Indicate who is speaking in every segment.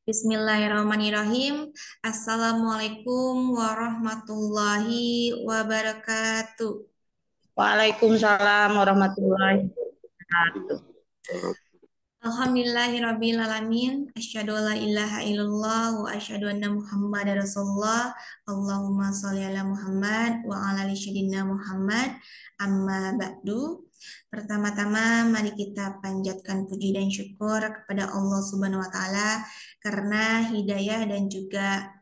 Speaker 1: Bismillahirrahmanirrahim. Assalamualaikum warahmatullahi wabarakatuh.
Speaker 2: Waalaikumsalam warahmatullahi wabarakatuh.
Speaker 1: Alhamdulillahirrabbilalamin. Asyhadu an la ilaha illallah wa asyhadu anna Muhammadar Rasulullah. Allahumma sholli ala Muhammad wa ala ali sayyidina Muhammad. Amma ba'du. Pertama-tama mari kita panjatkan puji dan syukur kepada Allah Subhanahu wa taala karena hidayah dan juga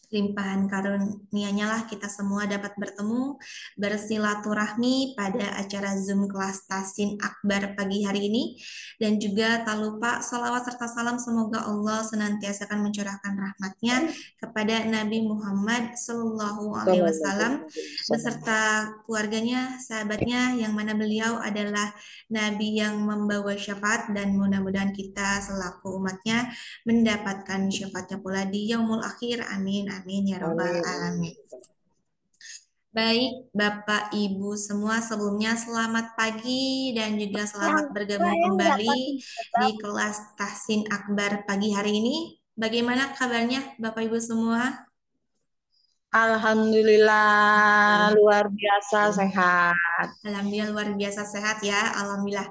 Speaker 1: limpahan karunia-Nya lah kita semua dapat bertemu bersilaturahmi pada acara Zoom kelas Tasin Akbar pagi hari ini dan juga tak lupa salawat serta salam semoga Allah senantiasa akan mencurahkan rahmatnya kepada Nabi Muhammad Sallallahu Alaihi Wasallam beserta keluarganya, sahabatnya yang mana beliau adalah Nabi yang membawa syafaat dan mudah-mudahan kita selaku umatnya mendapatkan syafaatnya pula di yaumul akhir. Amin, amin ya robbal
Speaker 2: Amin.
Speaker 1: alamin. Baik, Bapak Ibu semua, sebelumnya selamat pagi dan juga selamat bergabung kembali di kelas Tahsin Akbar pagi hari ini. Bagaimana kabarnya Bapak Ibu semua?
Speaker 2: Alhamdulillah luar biasa sehat.
Speaker 1: Alhamdulillah luar biasa sehat ya. Alhamdulillah.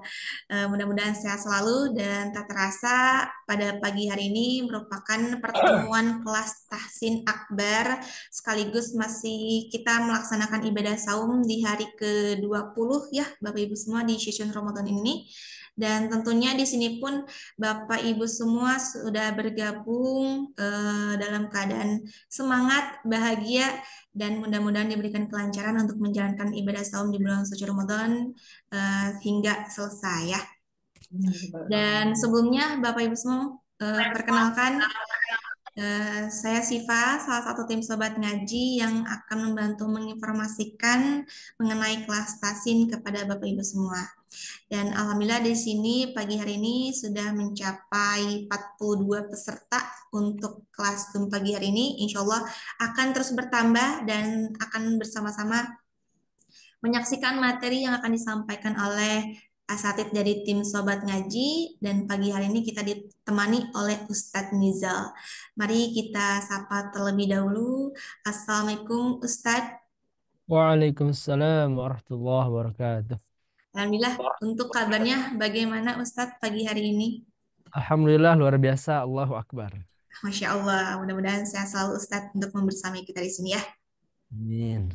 Speaker 1: Mudah-mudahan sehat selalu dan tak terasa pada pagi hari ini merupakan pertemuan kelas Tahsin Akbar sekaligus masih kita melaksanakan ibadah saum di hari ke-20 ya Bapak Ibu semua di season Ramadan ini. Dan tentunya di sini pun Bapak Ibu semua sudah bergabung dalam keadaan semangat, bahagia, dan mudah-mudahan diberikan kelancaran untuk menjalankan ibadah saum di bulan suci Ramadan hingga selesai ya. Dan sebelumnya Bapak Ibu semua perkenalkan saya Siva, salah satu tim Sobat Ngaji yang akan membantu menginformasikan mengenai kelas Tasin kepada Bapak Ibu semua. Dan alhamdulillah di sini pagi hari ini sudah mencapai 42 peserta untuk kelas Zoom pagi hari ini. Insya Allah akan terus bertambah dan akan bersama-sama menyaksikan materi yang akan disampaikan oleh asatid dari tim Sobat Ngaji dan pagi hari ini kita ditemani oleh Ustadz Nizal. Mari kita sapa terlebih dahulu. Assalamualaikum Ustadz.
Speaker 3: Waalaikumsalam warahmatullahi wabarakatuh.
Speaker 1: Alhamdulillah untuk kabarnya bagaimana Ustadz pagi hari ini?
Speaker 3: Alhamdulillah luar biasa, Allahu Akbar.
Speaker 1: Masya Allah, mudah-mudahan sehat selalu Ustadz untuk membersamai kita di sini ya.
Speaker 3: Amin.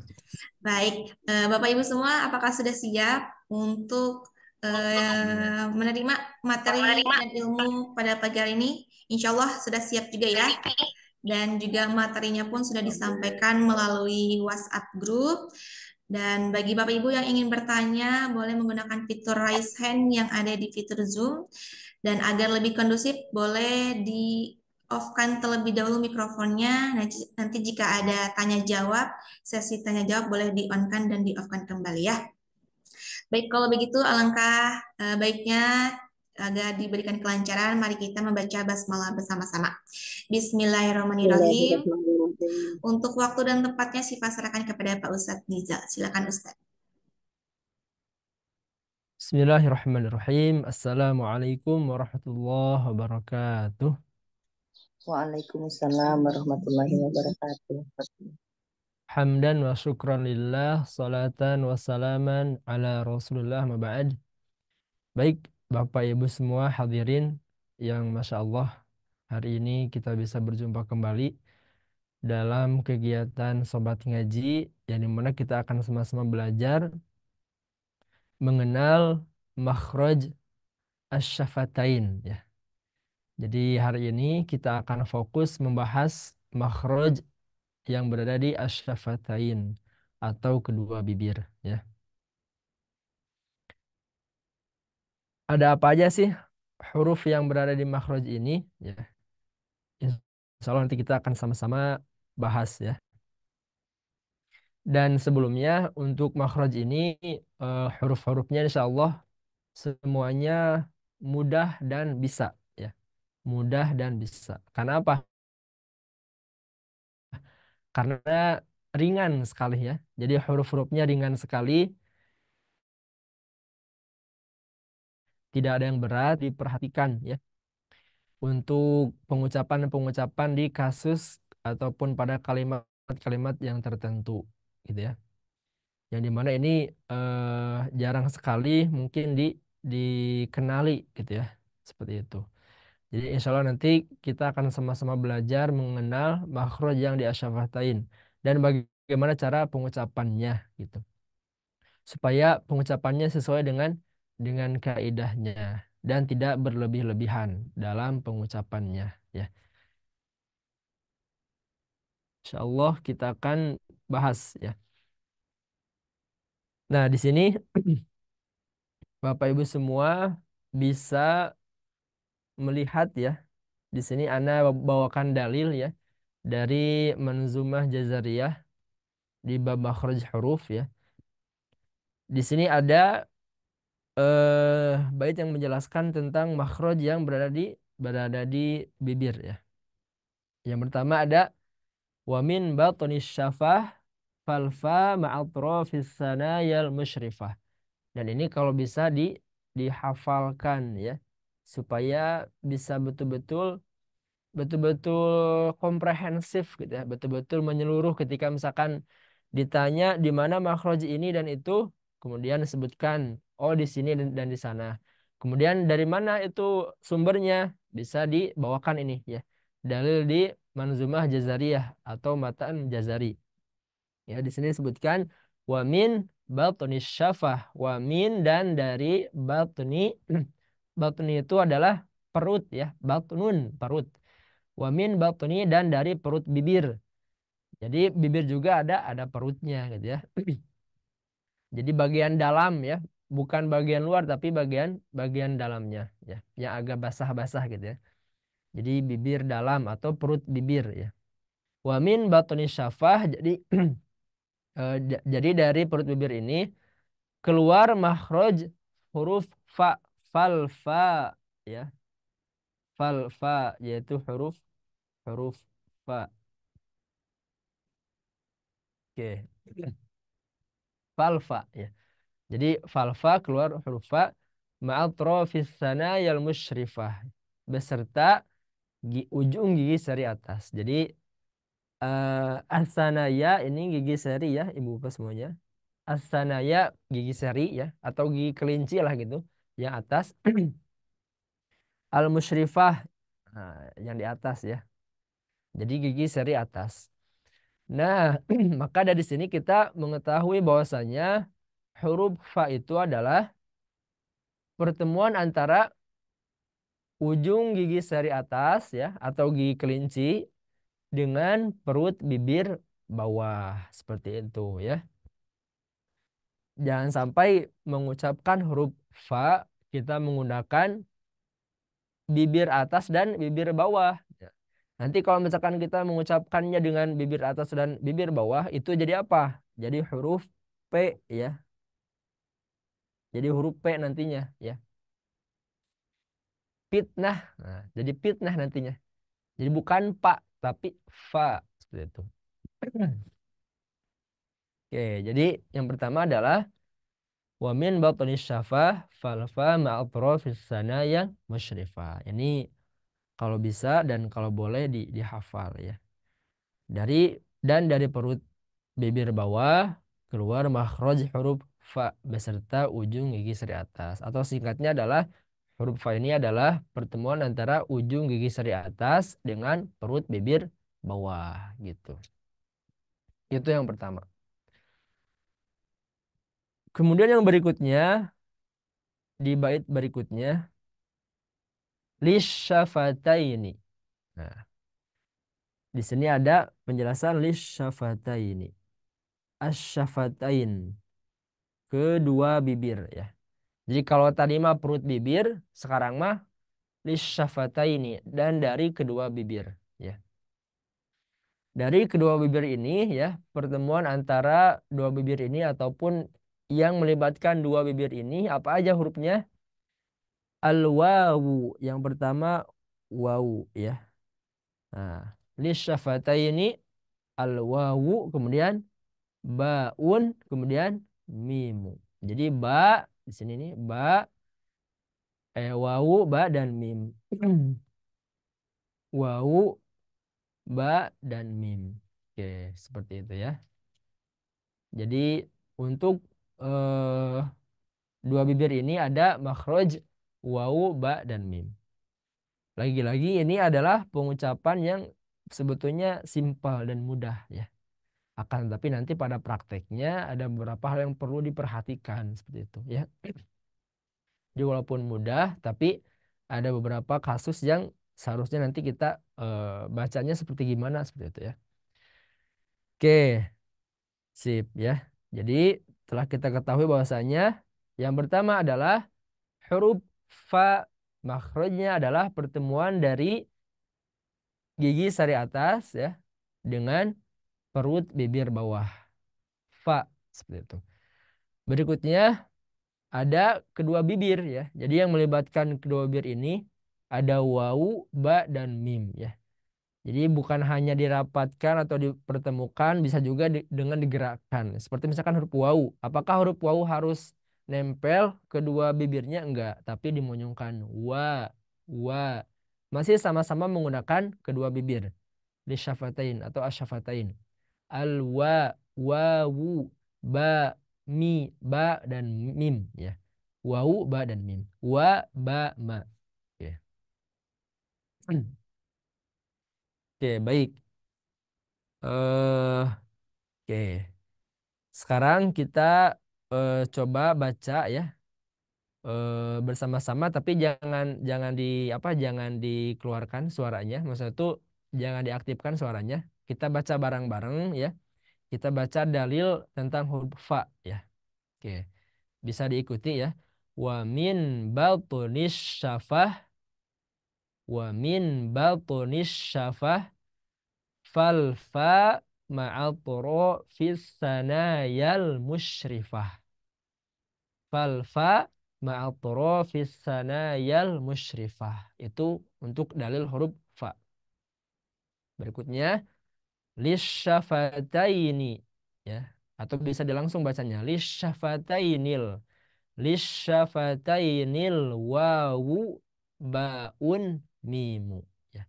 Speaker 1: Baik, Bapak Ibu semua, apakah sudah siap untuk menerima materi dan ilmu pada pagi hari ini? Insya Allah sudah siap juga ya. Dan juga materinya pun sudah disampaikan melalui WhatsApp group. Dan bagi Bapak Ibu yang ingin bertanya, boleh menggunakan fitur raise hand yang ada di fitur Zoom. Dan agar lebih kondusif, boleh di off-kan terlebih dahulu mikrofonnya. Nanti jika ada tanya jawab, sesi tanya jawab boleh di-on-kan dan di-off-kan kembali ya. Baik, kalau begitu alangkah baiknya agar diberikan kelancaran, mari kita membaca basmalah bersama-sama. Bismillahirrahmanirrahim. Untuk waktu dan tempatnya saya pasrahkan kepada Pak Ustadz Nizal. Silakan Ustadz.
Speaker 3: Bismillahirrahmanirrahim. Assalamualaikum warahmatullahi wabarakatuh.
Speaker 2: Waalaikumsalam warahmatullahi wabarakatuh.
Speaker 3: Hamdan wa syukran lillah, salatan wa salaman ala rasulullah ma ba'd. Baik, Bapak Ibu semua hadirin yang Masya Allah hari ini kita bisa berjumpa kembali dalam kegiatan Sobat Ngaji yang dimana kita akan sama-sama belajar mengenal makhraj asy-syafatain ya. Jadi hari ini kita akan fokus membahas makhraj yang berada di asy-syafatain atau kedua bibir ya. Ada apa aja sih huruf yang berada di makhraj ini ya. Insya Allah nanti kita akan sama-sama bahas ya. Dan sebelumnya untuk makhraj ini huruf-hurufnya insya Allah semuanya mudah dan bisa ya. Mudah dan bisa. Karena apa? Karena ringan sekali ya. Jadi huruf-hurufnya ringan sekali, tidak ada yang berat, diperhatikan ya. untuk pengucapan-pengucapan di kasus ataupun pada kalimat-kalimat yang tertentu gitu ya. Yang dimana ini jarang sekali mungkin dikenali gitu ya. Seperti itu. Jadi insya Allah nanti kita akan sama-sama belajar mengenal makhraj yang di asyafatain dan bagaimana cara pengucapannya gitu. Supaya pengucapannya sesuai dengan kaidahnya dan tidak berlebih-lebihan dalam pengucapannya ya. Insya Allah kita akan bahas ya. Nah, di sini Bapak Ibu semua bisa melihat ya. Di sini Ana bawakan dalil ya dari Manzumah Jazariyah di bab makhraj huruf ya. Di sini ada bait yang menjelaskan tentang makhraj yang berada di bibir ya. Yang pertama ada wa min batonis syafah falfa ma'atrofis sanayal musyrifah. Dan ini kalau bisa dihafalkan ya supaya bisa betul-betul komprehensif gitu ya, betul-betul menyeluruh ketika misalkan ditanya di mana makhraj ini dan itu, kemudian disebutkan oh di sini dan di sana. Kemudian dari mana itu sumbernya bisa dibawakan ini ya. Dalil di Manzumah Jazariyah atau Matan Jazari. Ya, di sini disebutkan wa min batni syafah, wa min dan dari batni batni itu adalah perut ya, batnun perut. Wa min batni dan dari perut bibir. Jadi bibir juga ada perutnya gitu ya. Jadi bagian dalam ya, bukan bagian luar tapi bagian bagian dalamnya ya, yang agak basah-basah gitu ya. Jadi bibir dalam atau perut bibir ya. Wa min batni syafah jadi jadi dari perut bibir ini keluar makhraj huruf fa, fal fa ya, fal fa yaitu huruf huruf fa. Oke. Fal fa ya. Jadi fal fa keluar huruf fa ma'atrofis sanayal musyrifah beserta ujung gigi seri atas. Jadi asanaya ini gigi seri ya ibu bapak semuanya. Asanaya gigi seri ya atau gigi kelinci lah gitu yang atas. Al musyrifah yang di atas ya. Jadi gigi seri atas. Nah, maka dari sini kita mengetahui bahwasanya huruf fa itu adalah pertemuan antara ujung gigi seri atas ya atau gigi kelinci dengan perut bibir bawah seperti itu ya. Jangan sampai mengucapkan huruf fa kita menggunakan bibir atas dan bibir bawah. Ya. Nanti kalau misalkan kita mengucapkannya dengan bibir atas dan bibir bawah itu jadi apa? Jadi huruf P ya. Jadi huruf P nantinya ya. Fitnah. Nah, jadi fitnah nantinya. Jadi bukan pak tapi fa seperti itu. Oke, jadi yang pertama adalah wa min batni syafah fal fa ma'atrofis sanaya musyrifah. Ini kalau bisa dan kalau boleh dihafal ya. Dari dan dari perut bibir bawah keluar makhraj huruf fa beserta ujung gigi seri atas atau singkatnya adalah huruf fa ini adalah pertemuan antara ujung gigi seri atas dengan perut bibir bawah gitu. Itu yang pertama. Kemudian yang berikutnya di bait berikutnya lisyafataini. Nah, di sini ada penjelasan lisyafataini. Asyafatain kedua bibir ya. Jadi kalau tadi mah perut bibir, sekarang mah lisyafataini dan dari kedua bibir ya. Dari kedua bibir ini ya, pertemuan antara dua bibir ini ataupun yang melibatkan dua bibir ini apa aja hurufnya? Al-wawu. Yang pertama wawu ya. Nah, lisyafataini al-wawu kemudian baun kemudian mimu. Jadi ba di sini nih ba wawu ba dan mim. wau, ba, dan mim. Oke, seperti itu ya. Jadi untuk eh, dua bibir ini ada makhraj wau, ba, dan mim. Lagi-lagi ini adalah pengucapan yang sebetulnya simpel dan mudah ya. Akan tapi nanti pada prakteknya ada beberapa hal yang perlu diperhatikan seperti itu ya. Jadi walaupun mudah tapi ada beberapa kasus yang seharusnya nanti kita bacanya seperti gimana seperti itu ya. Oke, sip ya. Jadi telah kita ketahui bahwasanya yang pertama adalah huruf fa, makhrajnya adalah pertemuan dari gigi sari atas ya dengan perut bibir bawah. Fa seperti itu. Berikutnya ada kedua bibir ya. Jadi yang melibatkan kedua bibir ini ada wau, ba, dan mim ya. Jadi bukan hanya dirapatkan atau dipertemukan, bisa juga dengan digerakkan. Seperti misalkan huruf wau. Apakah huruf wau harus nempel kedua bibirnya? Enggak, tapi dimonyongkan. Wa. Masih sama-sama menggunakan kedua bibir. Lisyafatain atau asyafatain. Al-wa, wawu, ba, mi, ba, dan mim ya. Wau, ba, dan mim. Wa, ba, ma. Oke, oke, baik. Oke. Sekarang kita coba baca ya bersama-sama tapi jangan jangan di apa jangan dikeluarkan suaranya. Maksudnya itu jangan diaktifkan suaranya. Kita baca bareng-bareng ya. Kita baca dalil tentang huruf fa ya. Oke. Bisa diikuti ya. Wa min baltunis syafah wa min baltunis syafah fal fa ma'al turu fis sanayal musyrifah. Falfa ma'atrofis sanayal musyrifah. Itu untuk dalil huruf fa. Berikutnya lisyafataini ya atau bisa dilangsung bacanya lisyafatainil lisyafatainil wawu baun mimu ya.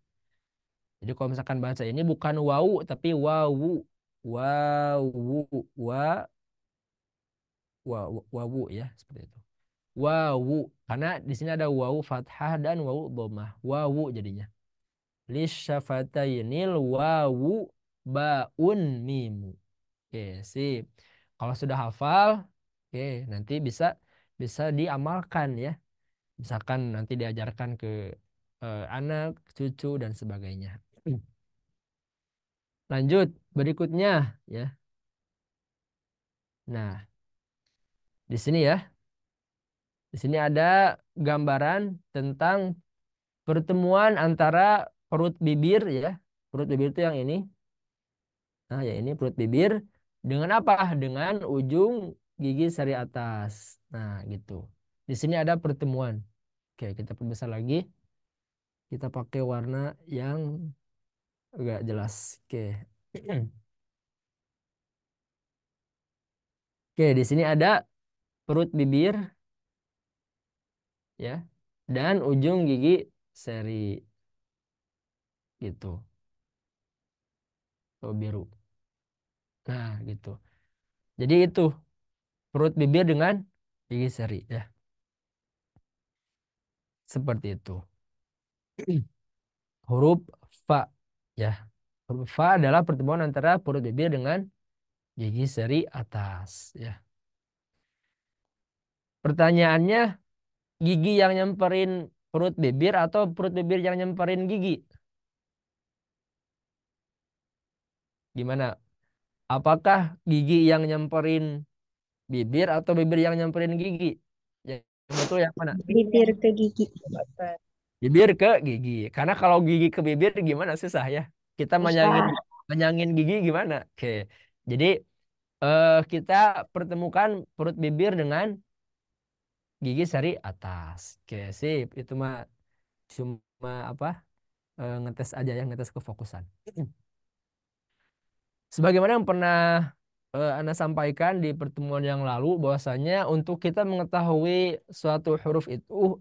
Speaker 3: Jadi kalau misalkan baca ini bukan wawu tapi wawu wawu wa wawu ya seperti itu. Wawu karena di sini ada wawu fathah dan wawu dhammah. Wawu jadinya. Lisyafatainil wawu baun mimu. Oke, sip. Kalau sudah hafal, oke, nanti bisa bisa diamalkan ya. Misalkan nanti diajarkan ke anak, cucu dan sebagainya. Lanjut berikutnya ya. Nah, di sini ya. Di sini ada gambaran tentang pertemuan antara perut bibir ya. Perut bibir itu yang ini. Nah, ya ini perut bibir dengan apa? Dengan ujung gigi sari atas. Nah, gitu. Di sini ada pertemuan. Oke, kita perbesar lagi. Kita pakai warna yang agak jelas. Oke. Oke, di sini ada perut bibir ya dan ujung gigi seri gitu. Oh, biru. Nah, gitu. Jadi itu perut bibir dengan gigi seri ya. Seperti itu. Huruf fa ya. Huruf fa adalah pertemuan antara perut bibir dengan gigi seri atas ya. Pertanyaannya, gigi yang nyamperin perut bibir atau perut bibir yang nyamperin gigi? Gimana? Apakah gigi yang nyamperin bibir atau bibir yang nyamperin gigi? Yang betul yang mana?
Speaker 2: Bibir ke gigi.
Speaker 3: Bibir ke gigi. Karena kalau gigi ke bibir gimana susah ya. Kita manyangin
Speaker 2: Susah.
Speaker 3: manyangin gigi gimana? Oke. Jadi kita pertemukan perut bibir dengan gigi seri atas. Oke, sip. Itu mah cuma apa? Ngetes aja ya, ngetes kefokusan. Sebagaimana yang pernah Anda sampaikan di pertemuan yang lalu bahwasanya untuk kita mengetahui suatu huruf itu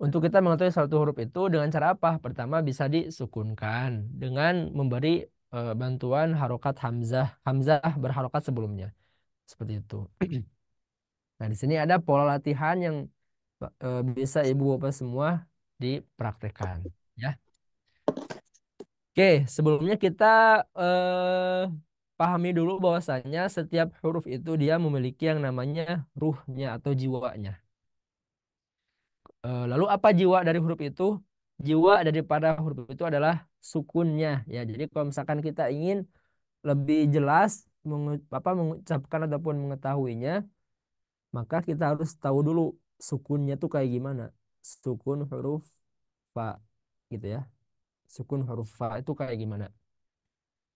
Speaker 3: Untuk kita mengetahui satu huruf itu dengan cara apa? Pertama bisa disukunkan dengan memberi bantuan harokat hamzah. Hamzah berharokat sebelumnya. Seperti itu. Nah, di sini ada pola latihan yang bisa ibu bapak semua dipraktekkan. Ya. Oke, sebelumnya kita pahami dulu bahwasanya setiap huruf itu dia memiliki yang namanya ruhnya atau jiwanya. Lalu apa jiwa dari huruf itu? Jiwa daripada huruf itu adalah sukunnya. Ya, jadi kalau misalkan kita ingin lebih jelas mengucapkan ataupun mengetahuinya, maka kita harus tahu dulu sukunnya tuh kayak gimana. Sukun huruf fa, gitu ya. Sukun huruf fa itu kayak gimana?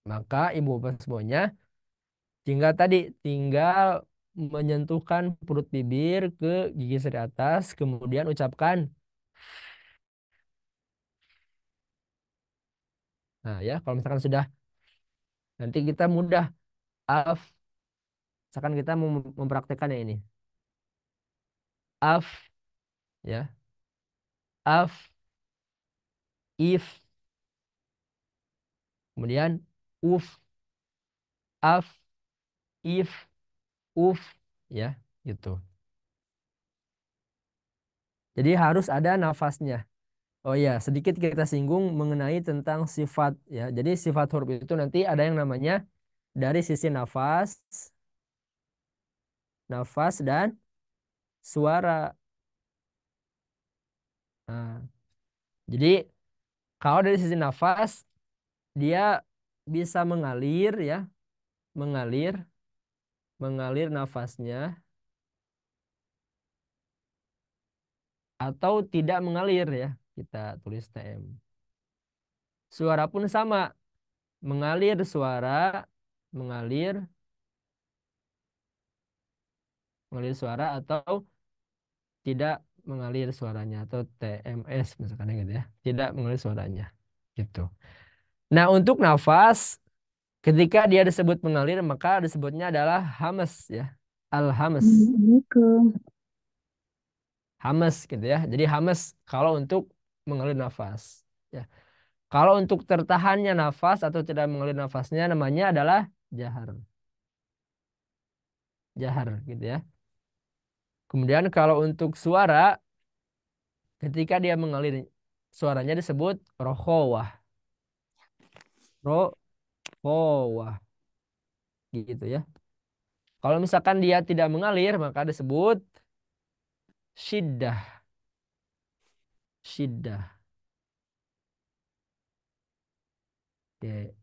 Speaker 3: Maka ibu bapak semuanya tinggal menyentuhkan perut bibir ke gigi seri atas, kemudian ucapkan. Nah ya, kalau misalkan sudah, nanti kita mudah af. Misalkan kita mau mempraktekannya ini. Af, ya. Af, if, kemudian uf, af, if, uf, ya, gitu. Jadi harus ada nafasnya. Oh ya, sedikit kita singgung mengenai tentang sifat ya. Jadi sifat huruf itu nanti ada yang namanya dari sisi nafas, nafas dan suara. Nah, jadi kalau dari sisi nafas dia bisa mengalir ya, mengalir, mengalir nafasnya atau tidak mengalir ya. Kita tulis TM. Suara pun sama, mengalir suara, mengalir, mengalir suara atau tidak mengalir suaranya atau TMS misalkan gitu ya. Tidak mengalir suaranya. Gitu. Nah, untuk nafas ketika dia disebut mengalir maka disebutnya adalah hamas ya. Al-hamas.
Speaker 2: Assalamualaikum.
Speaker 3: Hamas gitu ya. Jadi hamas kalau untuk mengalir nafas. Ya. Kalau untuk tertahannya nafas atau tidak mengalir nafasnya namanya adalah jahar. Jahar gitu ya. Kemudian kalau untuk suara ketika dia mengalir suaranya disebut rokhawah. Rokhawah gitu ya. Kalau misalkan dia tidak mengalir maka disebut syiddah. Syiddah. Oke.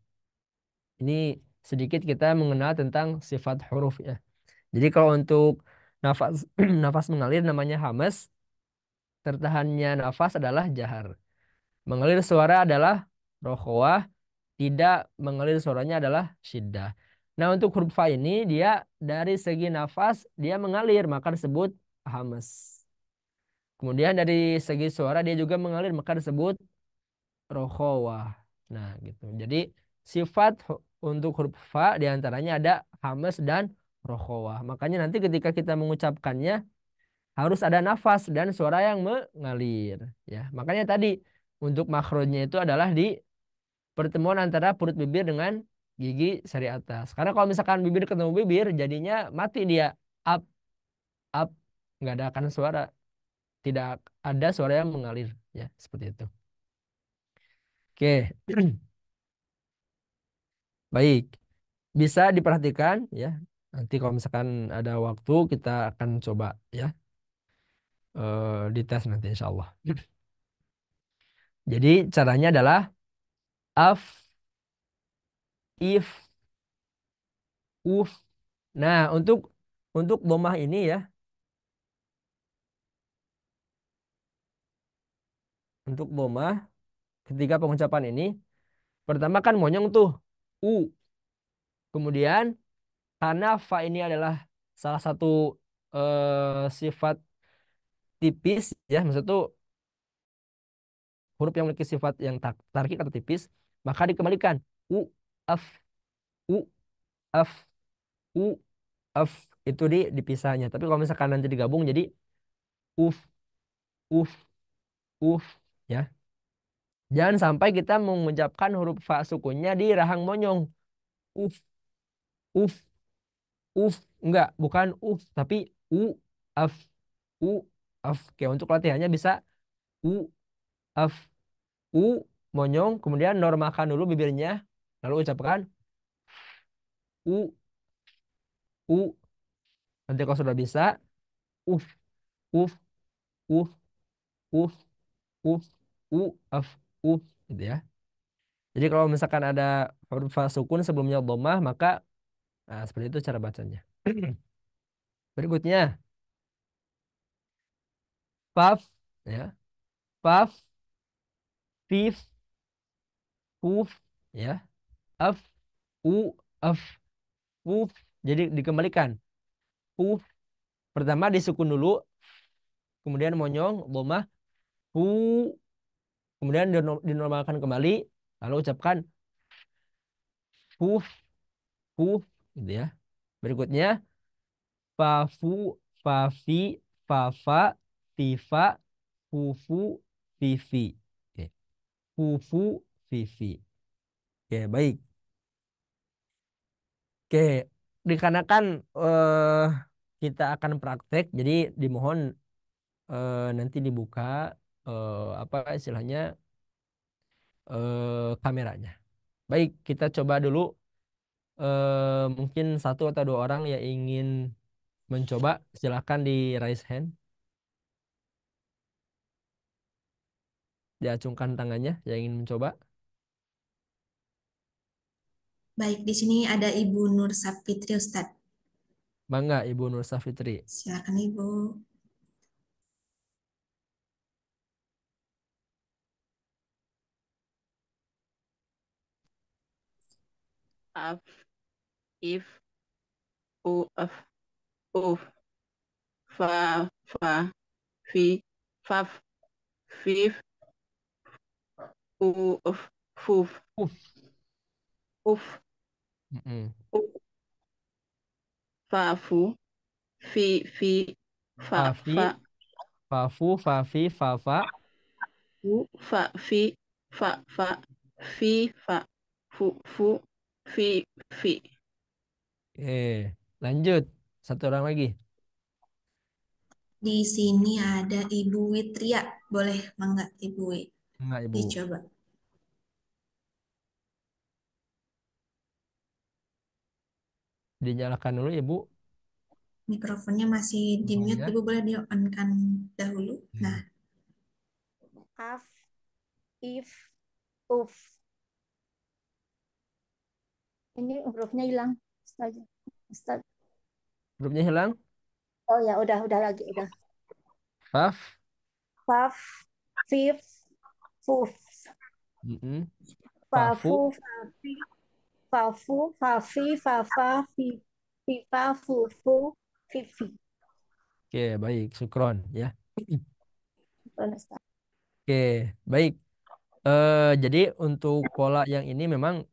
Speaker 3: Ini sedikit kita mengenal tentang sifat huruf ya. Jadi kalau untuk nafas nafas mengalir namanya hamas, tertahannya nafas adalah jahar. Mengalir suara adalah rokhawah, tidak mengalir suaranya adalah syiddah. Nah, untuk huruf fa ini dia dari segi nafas dia mengalir maka disebut hamas. Kemudian dari segi suara dia juga mengalir maka disebut rokhawah. Nah, gitu. Jadi sifat untuk huruf fa diantaranya ada hamas dan rokhawah. Makanya nanti ketika kita mengucapkannya harus ada nafas dan suara yang mengalir. Ya, makanya tadi untuk makrojnya itu adalah di pertemuan antara perut bibir dengan gigi seri atas. Karena kalau misalkan bibir ketemu bibir, jadinya mati dia. Up, up, nggak ada akan suara, tidak ada suara yang mengalir. Ya, seperti itu. Oke, baik. Bisa diperhatikan ya. Nanti kalau misalkan ada waktu kita akan coba ya dites nanti insya Allah. Jadi caranya adalah af, if, uf. Nah, untuk domah ini ya, untuk domah ketika pengucapan ini pertama kan monyong tuh u. Kemudian karena fa ini adalah salah satu sifat tipis ya, maksud tuh huruf yang memiliki sifat yang tarkik atau tipis, maka dikembalikan u af u af u af itu dipisahnya. Tapi kalau misalkan nanti digabung jadi uf uf uf, ya. Jangan sampai kita mengucapkan huruf fa sukunnya di rahang monyong. Uf, uf, uf. Enggak, bukan uf, tapi u, af, u, af. Oke, untuk latihannya bisa u, af, u, monyong. Kemudian normalkan dulu bibirnya. Lalu ucapkan u, u. Nanti kalau sudah bisa, uf, uf, uf, uf, uf, u, af, uf. Gitu ya. Jadi kalau misalkan ada huruf fa sukun sebelumnya dhammah, maka nah, seperti itu cara bacanya. Berikutnya, faf, ya, faf, fif, fuf, ya, af, u, af, fuf. Jadi dikembalikan. Fuf, pertama disukun dulu, kemudian monyong, dhammah, fu, kemudian dinormalkan kembali, lalu ucapkan fuf, fuf, gitu ya. Berikutnya, fafu, fafi, fafa, fifa, fufu, fifi. Oke. Fufu, fifi. Oke, baik. Oke, dikarenakan kita akan praktek, jadi dimohon nanti dibuka apa istilahnya kameranya. Baik, kita coba dulu mungkin satu atau dua orang yang ingin mencoba, silakan di raise hand, diacungkan tangannya yang ingin mencoba.
Speaker 1: Baik, di sini ada Ibu Nur Sapitri Ustadz.
Speaker 3: Bangga Ibu Nur Safitri.
Speaker 1: Silakan Ibu.
Speaker 2: Af, if, u, af, uf, fa, fa, fi, faf, fif, u, uf, fuf,
Speaker 3: Uf.
Speaker 2: uf,
Speaker 3: Mm-mm.
Speaker 2: uf, fa, fu, fi, fi, fa,
Speaker 3: Fafi,
Speaker 2: fa,
Speaker 3: fafu, fafi, fafa.
Speaker 2: fu, fa, fi, fa, fa, fi, fa, fu, fu, fi, fi.
Speaker 3: Oke, lanjut. Satu orang lagi.
Speaker 1: Di sini ada Ibu Witria. Boleh, mangga Ibu Wi.
Speaker 3: Enggak, Ibu.
Speaker 1: Dicoba.
Speaker 3: Dinyalakan dulu, Ibu.
Speaker 1: Mikrofonnya masih di mute.
Speaker 3: Mikrofonnya.
Speaker 1: Ibu boleh di-on-kan dahulu. Nah,
Speaker 3: Oke.
Speaker 4: Af, if, uf. Ini hurufnya hilang. Ustaz. Ustaz.
Speaker 3: Hurufnya hilang.
Speaker 4: Oh ya, udah lagi, udah.
Speaker 3: Faf.
Speaker 4: Faf, fif, fuf.
Speaker 3: Mm-mm.
Speaker 4: Fafu,
Speaker 3: Fafu.
Speaker 4: fafi, fafu, fafi, fafa, fi, fifa, fufu, fifi.
Speaker 3: Oke, baik. Syukron ya.
Speaker 4: Betul, Ustaz.
Speaker 3: Oke, baik. Jadi untuk pola yang ini memang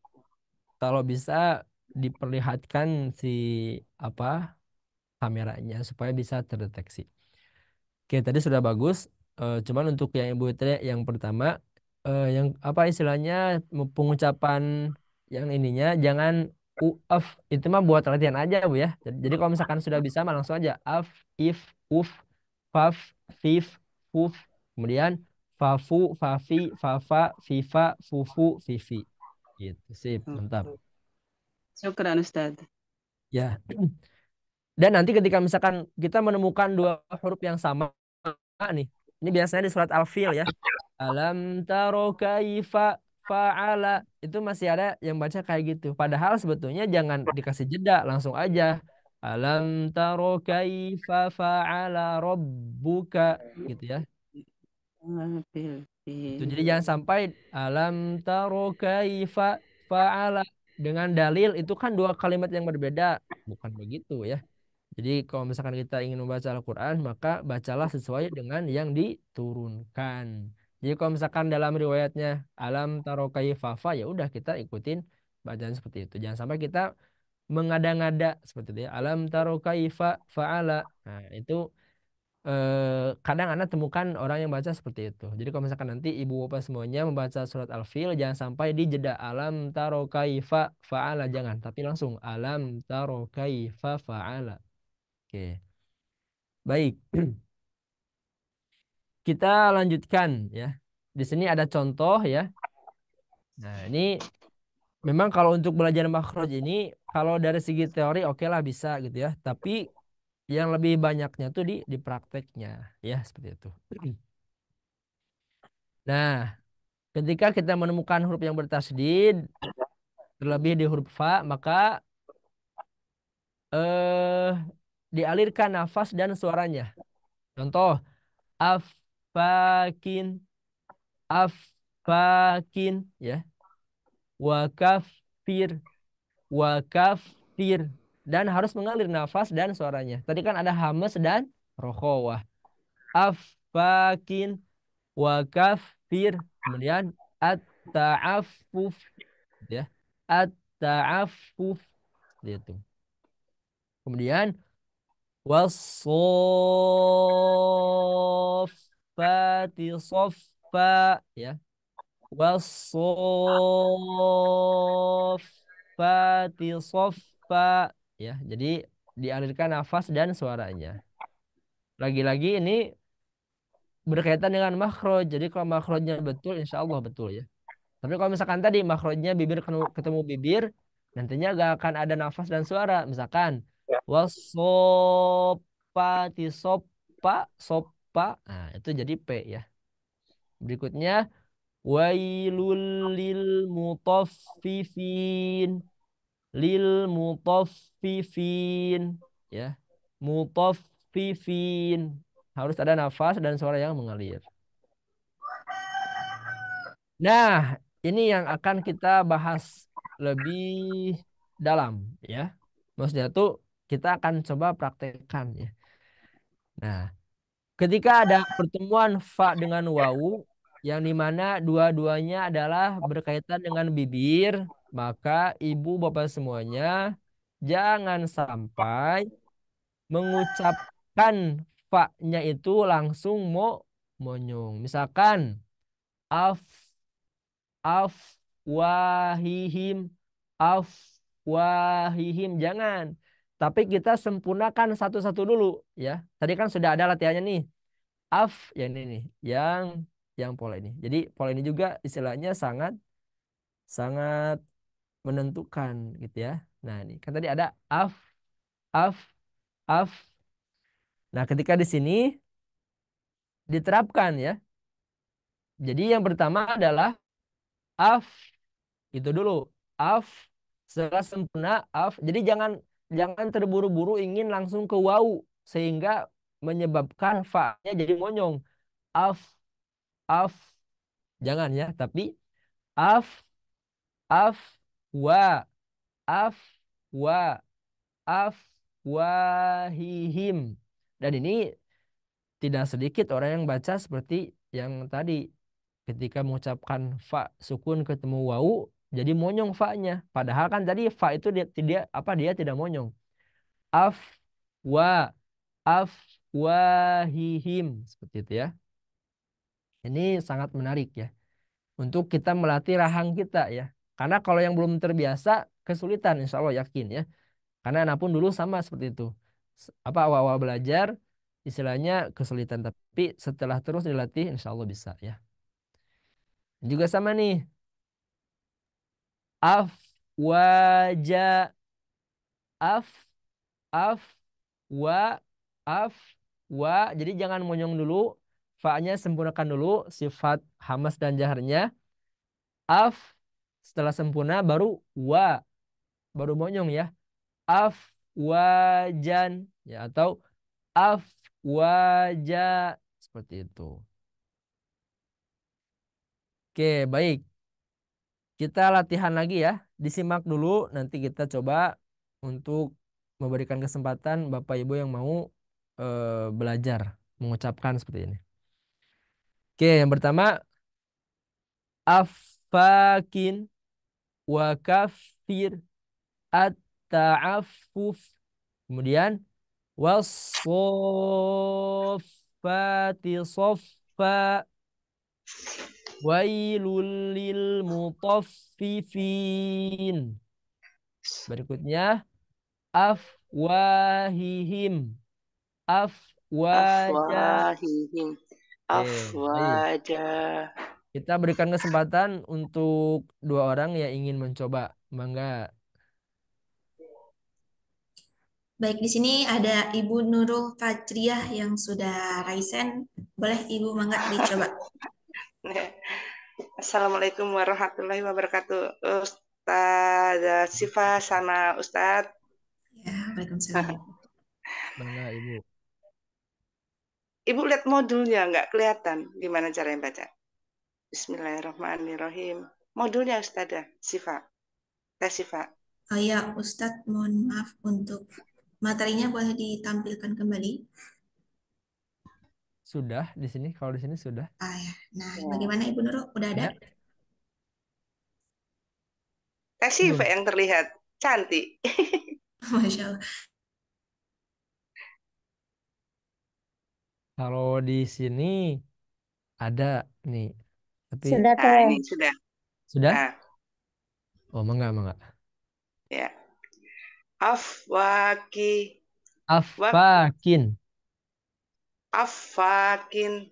Speaker 3: kalau bisa diperlihatkan si apa kameranya supaya bisa terdeteksi. Oke, tadi sudah bagus. Cuman untuk yang Ibu tadi yang pertama, yang apa istilahnya pengucapan yang ininya jangan uaf itu mah buat latihan aja Bu ya. Jadi kalau misalkan sudah bisa mah langsung aja af, if, uf, faf, fif, fuf, kemudian fafu, fafi, fafa, fifa, fufu, fifi. Gitu, sip, mantap.
Speaker 2: Syukran Ustaz.
Speaker 3: Ya. Dan nanti ketika misalkan kita menemukan dua huruf yang sama nih. Ini biasanya di surat Al-Fil ya. Alam taro kaifa fa'ala. Itu masih ada yang baca kayak gitu. Padahal sebetulnya jangan dikasih jeda, langsung aja. Alam taro kaifa fa'ala rabbuka gitu ya.
Speaker 2: Bil,
Speaker 3: Itu
Speaker 2: bil.
Speaker 3: jadi jangan sampai alam taro kaifa fa'ala dengan dalil itu kan dua kalimat yang berbeda. Bukan begitu ya. Jadi kalau misalkan kita ingin membaca Al-Quran, maka bacalah sesuai dengan yang diturunkan. Jadi kalau misalkan dalam riwayatnya alam taro kaifafa ya udah kita ikutin bacaan seperti itu. Jangan sampai kita mengada-ngada seperti itu ya. Alam taro kaifa fa'ala. Nah, itu kadang Anda temukan orang yang baca seperti itu. Jadi kalau misalkan nanti ibu bapak semuanya membaca surat Al-Fil, jangan sampai di jeda alam taro kaifa fa'ala, jangan, tapi langsung alam taro kaifa fa'ala. Oke. Baik. Kita lanjutkan ya. Di sini ada contoh ya. Nah, ini memang kalau untuk belajar makhraj ini kalau dari segi teori oke lah bisa gitu ya. Tapi yang lebih banyaknya tuh di prakteknya ya seperti itu. Nah, ketika kita menemukan huruf yang bertasydid terlebih di huruf fa, maka eh dialirkan nafas dan suaranya. Contoh afakin, afakin ya. Wakafir, wakafir, dan harus mengalir nafas dan suaranya. Tadi kan ada hamas dan rokhawah. Afakin, wakafir, kemudian at-ta'affuf ya. At-ta'affuf itu. Kemudian wasoffati soffa ya. Wasoffati soffa ya. Jadi dialirkan nafas dan suaranya. Lagi-lagi ini berkaitan dengan makhraj. Jadi kalau makhrajnya betul, insya Allah betul ya. Tapi kalau misalkan tadi makhrajnya bibir ketemu bibir, nantinya gak akan ada nafas dan suara. Misalkan wasopati sopa sopa, nah itu jadi P ya. Berikutnya wailul lil mutaffifin, lil mutaffifin ya. Mutaffifin harus ada nafas dan suara yang mengalir. Nah, ini yang akan kita bahas lebih dalam ya. Maksudnya tuh kita akan coba praktekkan ya. Nah, ketika ada pertemuan fa dengan wawu yang dimana dua-duanya adalah berkaitan dengan bibir, maka ibu bapak semuanya jangan sampai mengucapkan fa-nya itu langsung monyong. Misalkan af afwahihim, afwahihim, jangan, tapi kita sempurnakan satu-satu dulu ya. Tadi kan sudah ada latihannya nih, af yang ini nih, yang pola ini. Jadi pola ini juga istilahnya sangat sangat menentukan gitu ya. Nah ini kan tadi ada af af. Nah ketika di sini diterapkan ya, jadi yang pertama adalah af itu dulu, af, setelah sempurna af. Jadi jangan jangan terburu-buru ingin langsung ke wau sehingga menyebabkan fa-nya jadi monyong. Af, af, jangan ya, tapi af, af, wa, af, wa, af, wahihim. Dan ini tidak sedikit orang yang baca seperti yang tadi, ketika mengucapkan fa sukun ketemu wau jadi monyong fa-nya. Padahal kan tadi fa itu dia tidak monyong. Af wa, af wahihim, seperti itu ya. Ini sangat menarik ya untuk kita melatih rahang kita ya. Karena kalau yang belum terbiasa kesulitan, insya Allah yakin ya. Karena anak pun dulu sama seperti itu. Apa awal-awal belajar istilahnya kesulitan, tapi setelah terus dilatih insya Allah bisa ya. Juga sama nih. Af waja, af af wa, af wa. Jadi jangan monyong dulu. Fa-nya sempurnakan dulu sifat hamas dan jaharnya. Af setelah sempurna baru wa, baru monyong ya. Af wajan ya, atau af waja, seperti itu. Oke, baik. Kita latihan lagi ya. Disimak dulu, nanti kita coba untuk memberikan kesempatan Bapak Ibu yang mau belajar mengucapkan seperti ini. Oke, yang pertama afakin, wakafir, at-ta'affuf. Kemudian wasof, Wasoffati soffa. Wailul lil mutaffifin. Berikutnya afwahihim. Afwaja.
Speaker 2: Afwahihim.
Speaker 3: Baik.
Speaker 2: Afwaja.
Speaker 3: Kita berikan kesempatan untuk dua orang yang ingin mencoba. Mangga.
Speaker 1: Baik, di sini ada Ibu Nurul Fajriah yang sudah raisen. Boleh Ibu mangga dicoba.
Speaker 2: Assalamualaikum warahmatullahi wabarakatuh. Ustazah Sifa sama Ustadz.
Speaker 1: Ya, Waalaikumsalam.
Speaker 3: Mangga Ibu.
Speaker 2: Ibu lihat modulnya nggak kelihatan gimana cara yang baca. Bismillahirrahmanirrahim. Modulnya Ustazah Sifa. Teh Sifa.
Speaker 1: Oh ya, Ustadz, mohon maaf untuk materinya boleh ditampilkan kembali.
Speaker 3: Sudah di sini. Kalau di sini sudah.
Speaker 1: Ah ya. Nah,
Speaker 2: Ya.
Speaker 1: bagaimana Ibu Nurul? Udah ada?
Speaker 3: Ya.
Speaker 2: Teh Sifa yang terlihat cantik.
Speaker 1: Masya Allah.
Speaker 3: Kalau di sini ada nih. Tapi
Speaker 4: Sudah
Speaker 2: Nah,
Speaker 4: tuh.
Speaker 2: ini sudah.
Speaker 3: sudah?
Speaker 2: Nah,
Speaker 3: Oh, mangga, mangga.
Speaker 2: ya. Afwaki.
Speaker 3: Afakin.
Speaker 2: Afakin.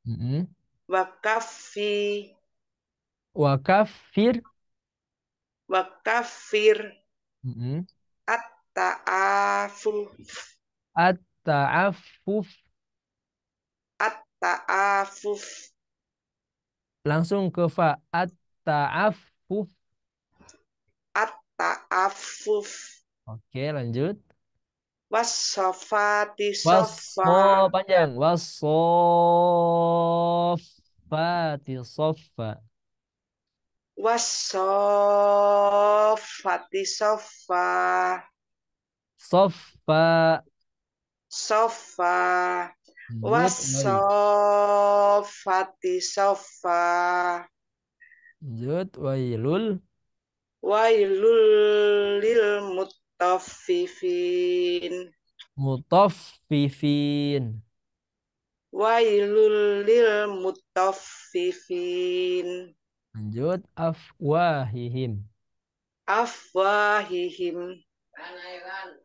Speaker 3: Mm-mm.
Speaker 2: Wakafi.
Speaker 3: Wakafir.
Speaker 2: Wakafir.
Speaker 3: Mm-mm.
Speaker 2: At-ta'afu.
Speaker 3: At-ta'affuf.
Speaker 2: At-ta'afuf.
Speaker 3: Langsung ke fa. At-ta'affuf.
Speaker 2: At-ta'afuf.
Speaker 3: Oke, lanjut.
Speaker 2: Wasofati
Speaker 3: Waso
Speaker 2: sofa.
Speaker 3: panjang. Wasofati sofa.
Speaker 2: Wasofati sofa.
Speaker 3: Sofa.
Speaker 2: Sofa.
Speaker 3: Lanjut. Wai.
Speaker 2: Wasofati sofa.
Speaker 3: Lanjut. Wailul.
Speaker 2: Wailul lil mutaffifin.
Speaker 3: Mutaffifin.
Speaker 2: Wailul lil mutaffifin.
Speaker 3: Lanjut. Afwahihim.
Speaker 2: Afwahihim.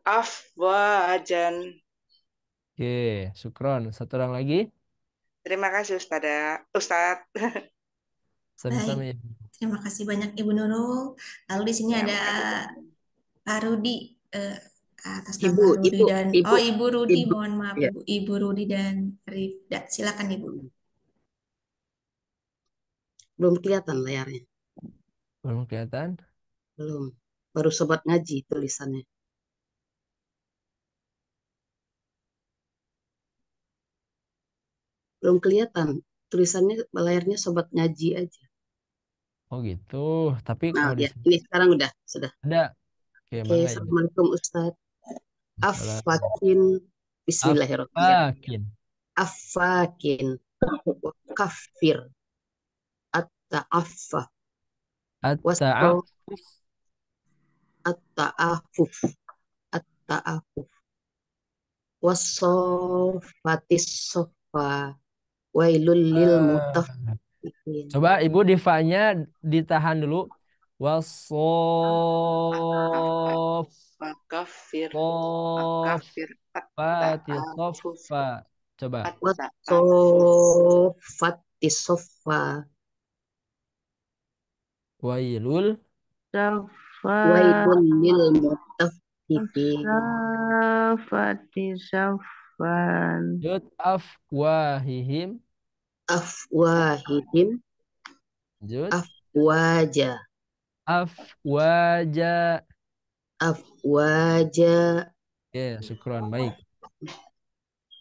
Speaker 2: Afwajan.
Speaker 3: Oke, syukron. Satu orang lagi.
Speaker 2: Terima kasih Ustadz.
Speaker 1: Baik,
Speaker 3: Sami-sami.
Speaker 1: terima kasih banyak Ibu Nurul. Lalu di sini
Speaker 2: Ya,
Speaker 1: ada
Speaker 2: makasih.
Speaker 1: Pak Rudi, atas nama
Speaker 5: Ibu,
Speaker 1: Rudi dan Ibu Rudi,
Speaker 5: ibu,
Speaker 1: mohon maaf
Speaker 5: ya,
Speaker 1: Ibu Rudi dan Rifda. Silakan Ibu.
Speaker 5: belum kelihatan layarnya,
Speaker 3: Belum kelihatan.
Speaker 5: belum. Baru sobat ngaji tulisannya. Belum kelihatan, tulisannya layarnya sobat ngaji aja.
Speaker 3: Oh gitu. Tapi
Speaker 5: Nah,
Speaker 3: kalau di
Speaker 5: ya,
Speaker 3: sini
Speaker 5: ini sekarang udah, sudah.
Speaker 3: ada. Oke,
Speaker 5: Oke,
Speaker 3: mangga Ibu.
Speaker 5: Assalamualaikum Ustadz.
Speaker 3: Salam.
Speaker 5: Afakin, Bismillahirrahmanirrahim.
Speaker 3: Afakin.
Speaker 5: Afakin, kafir, at-ta'affa, wasto,
Speaker 3: At-ta'affuf.
Speaker 5: at-ta'afuf, at-ta'afuf, wasofatis sofa, wailul lil
Speaker 3: Eh,
Speaker 5: mutaffifin.
Speaker 3: Coba Ibu di fa-nya ditahan dulu. Wasof.
Speaker 2: Makafir.
Speaker 3: Sof.
Speaker 2: Makafir.
Speaker 3: Fati
Speaker 2: At-ta'afuf.
Speaker 3: sofa. Coba.
Speaker 2: At-ta'afuf.
Speaker 5: Wasofatis sofa,
Speaker 3: Wailul.
Speaker 2: Safa.
Speaker 5: wailul lil mutaffifin.
Speaker 2: Safati safan.
Speaker 3: Jud afwahihim.
Speaker 5: Afwahihim,
Speaker 3: Jud
Speaker 5: afwaja,
Speaker 3: afwaja.
Speaker 5: afwaja,
Speaker 3: Oke, syukron. Baik.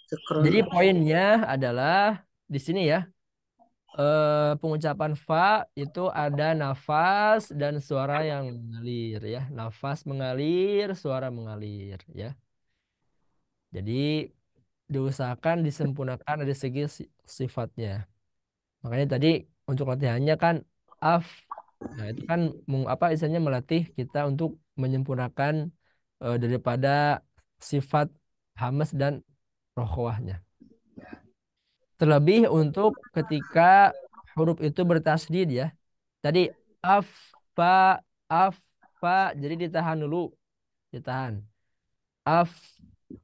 Speaker 5: sekron.
Speaker 3: Jadi poinnya adalah di sini ya. Pengucapan fa itu ada nafas dan suara yang mengalir ya. Nafas mengalir, suara mengalir ya. Jadi diusahakan disempurnakan dari segi sifatnya. Makanya tadi untuk latihannya kan af. Nah, itu kan apa istilahnya melatih kita untuk menyempurnakan daripada sifat hamas dan rokhawahnya. Terlebih untuk ketika huruf itu bertasdid ya. Tadi af, fa, af, fa. Jadi ditahan dulu. Ditahan. Af,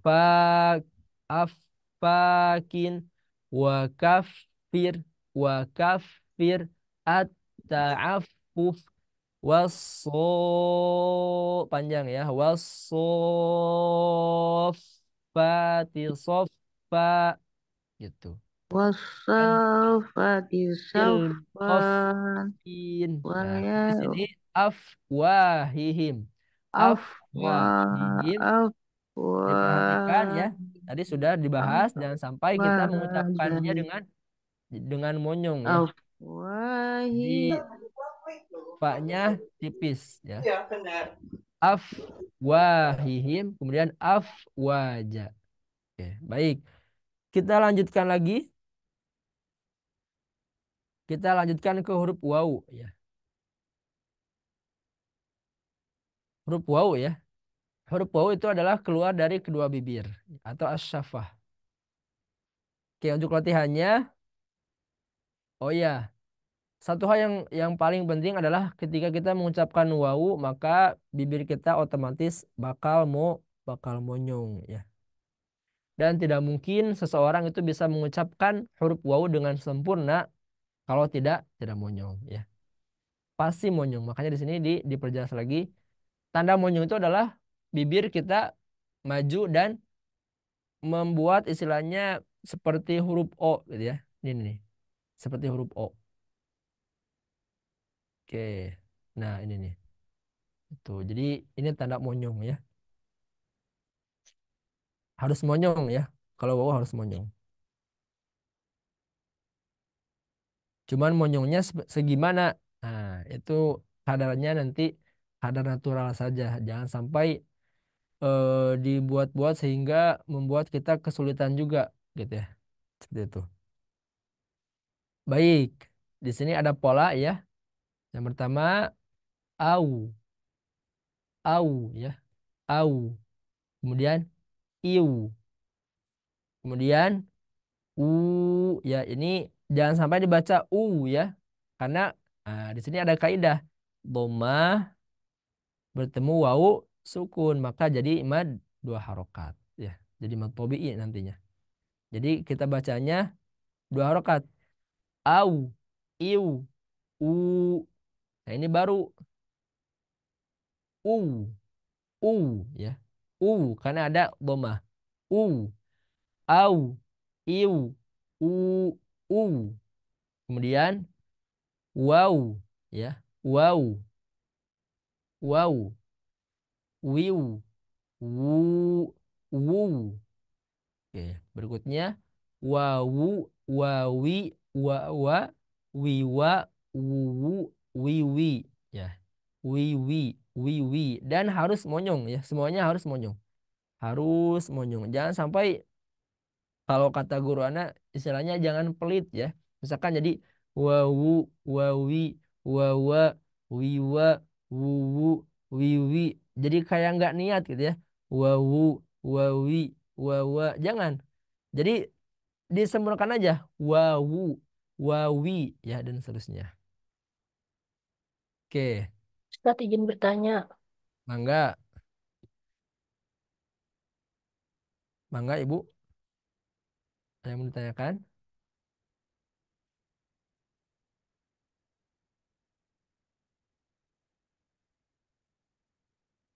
Speaker 3: fa, af, fakin. Wa kafir. Wa kafir. At-ta'affuf. Waso panjang ya. Wasoffati soffa gitu.
Speaker 2: Wasafati safan.
Speaker 3: In. Nah, di
Speaker 2: Waya
Speaker 3: sini afwahihim.
Speaker 2: afwa
Speaker 3: Afwahihim. Diperhatikan ya.
Speaker 2: afwa
Speaker 3: Tadi sudah dibahas. Jangan sampai kita mengucapkannya
Speaker 2: dan
Speaker 3: dengan monyong ya.
Speaker 2: afwahi
Speaker 3: Jadi fa-nya tipis ya. Afwahihim. Kemudian afwaja. Oke, baik. Kita lanjutkan lagi. Kita lanjutkan ke huruf waw ya. Huruf waw ya. Huruf waw itu adalah keluar dari kedua bibir atau asyafah. Oke, untuk latihannya, oh ya, satu hal yang paling penting adalah ketika kita mengucapkan waw, maka bibir kita otomatis bakal monyong ya. Dan tidak mungkin seseorang itu bisa mengucapkan huruf waw dengan sempurna kalau tidak monyong ya. Pasti monyong. Makanya di sini diperjelas lagi, tanda monyong itu adalah bibir kita maju dan membuat istilahnya seperti huruf O gitu ya. Ini nih, seperti huruf O. Oke. Nah, ini nih. Itu. Jadi ini tanda monyong ya. Harus monyong ya. Kalau waw harus monyong. Cuman monyongnya segimana? Nah, itu kadarnya nanti kadar natural saja. Jangan sampai dibuat-buat sehingga membuat kita kesulitan juga gitu ya. Seperti itu. Baik. Di sini ada pola ya. Yang pertama au, au ya. Au. Kemudian iu. Kemudian u ya, ini jangan sampai dibaca ya. Karena di sini ada kaidah dhammah bertemu wawu sukun maka jadi mad dua harokat ya. Jadi mad tabi'i nantinya. Jadi kita bacanya dua harokat. Au, iu, u. Nah, ini baru u, ya. Karena ada dhammah. U, au, iu, u, u. Kemudian wow ya. Wow, wow, wiu, wu, wu. Oke, berikutnya wawu, wawi, wawa, wiwa, wuwu, wiwi ya. Wiwi, wiwi dan harus monyong ya. Semuanya harus monyong. Harus monyong. Jangan sampai kalau kata guru anak istilahnya jangan pelit ya. Misalkan jadi wawu, wawi, wawa, wiwa, wuwu, wiwi. Jadi kayak nggak niat gitu ya. Wawu, wawi, wawa. Jangan. Jadi disempurnakan aja. Wawu, wawi ya dan seterusnya. Oke,
Speaker 4: Ustadz izin bertanya.
Speaker 3: mangga, mangga Ibu. Ada yang mau ditanyakan?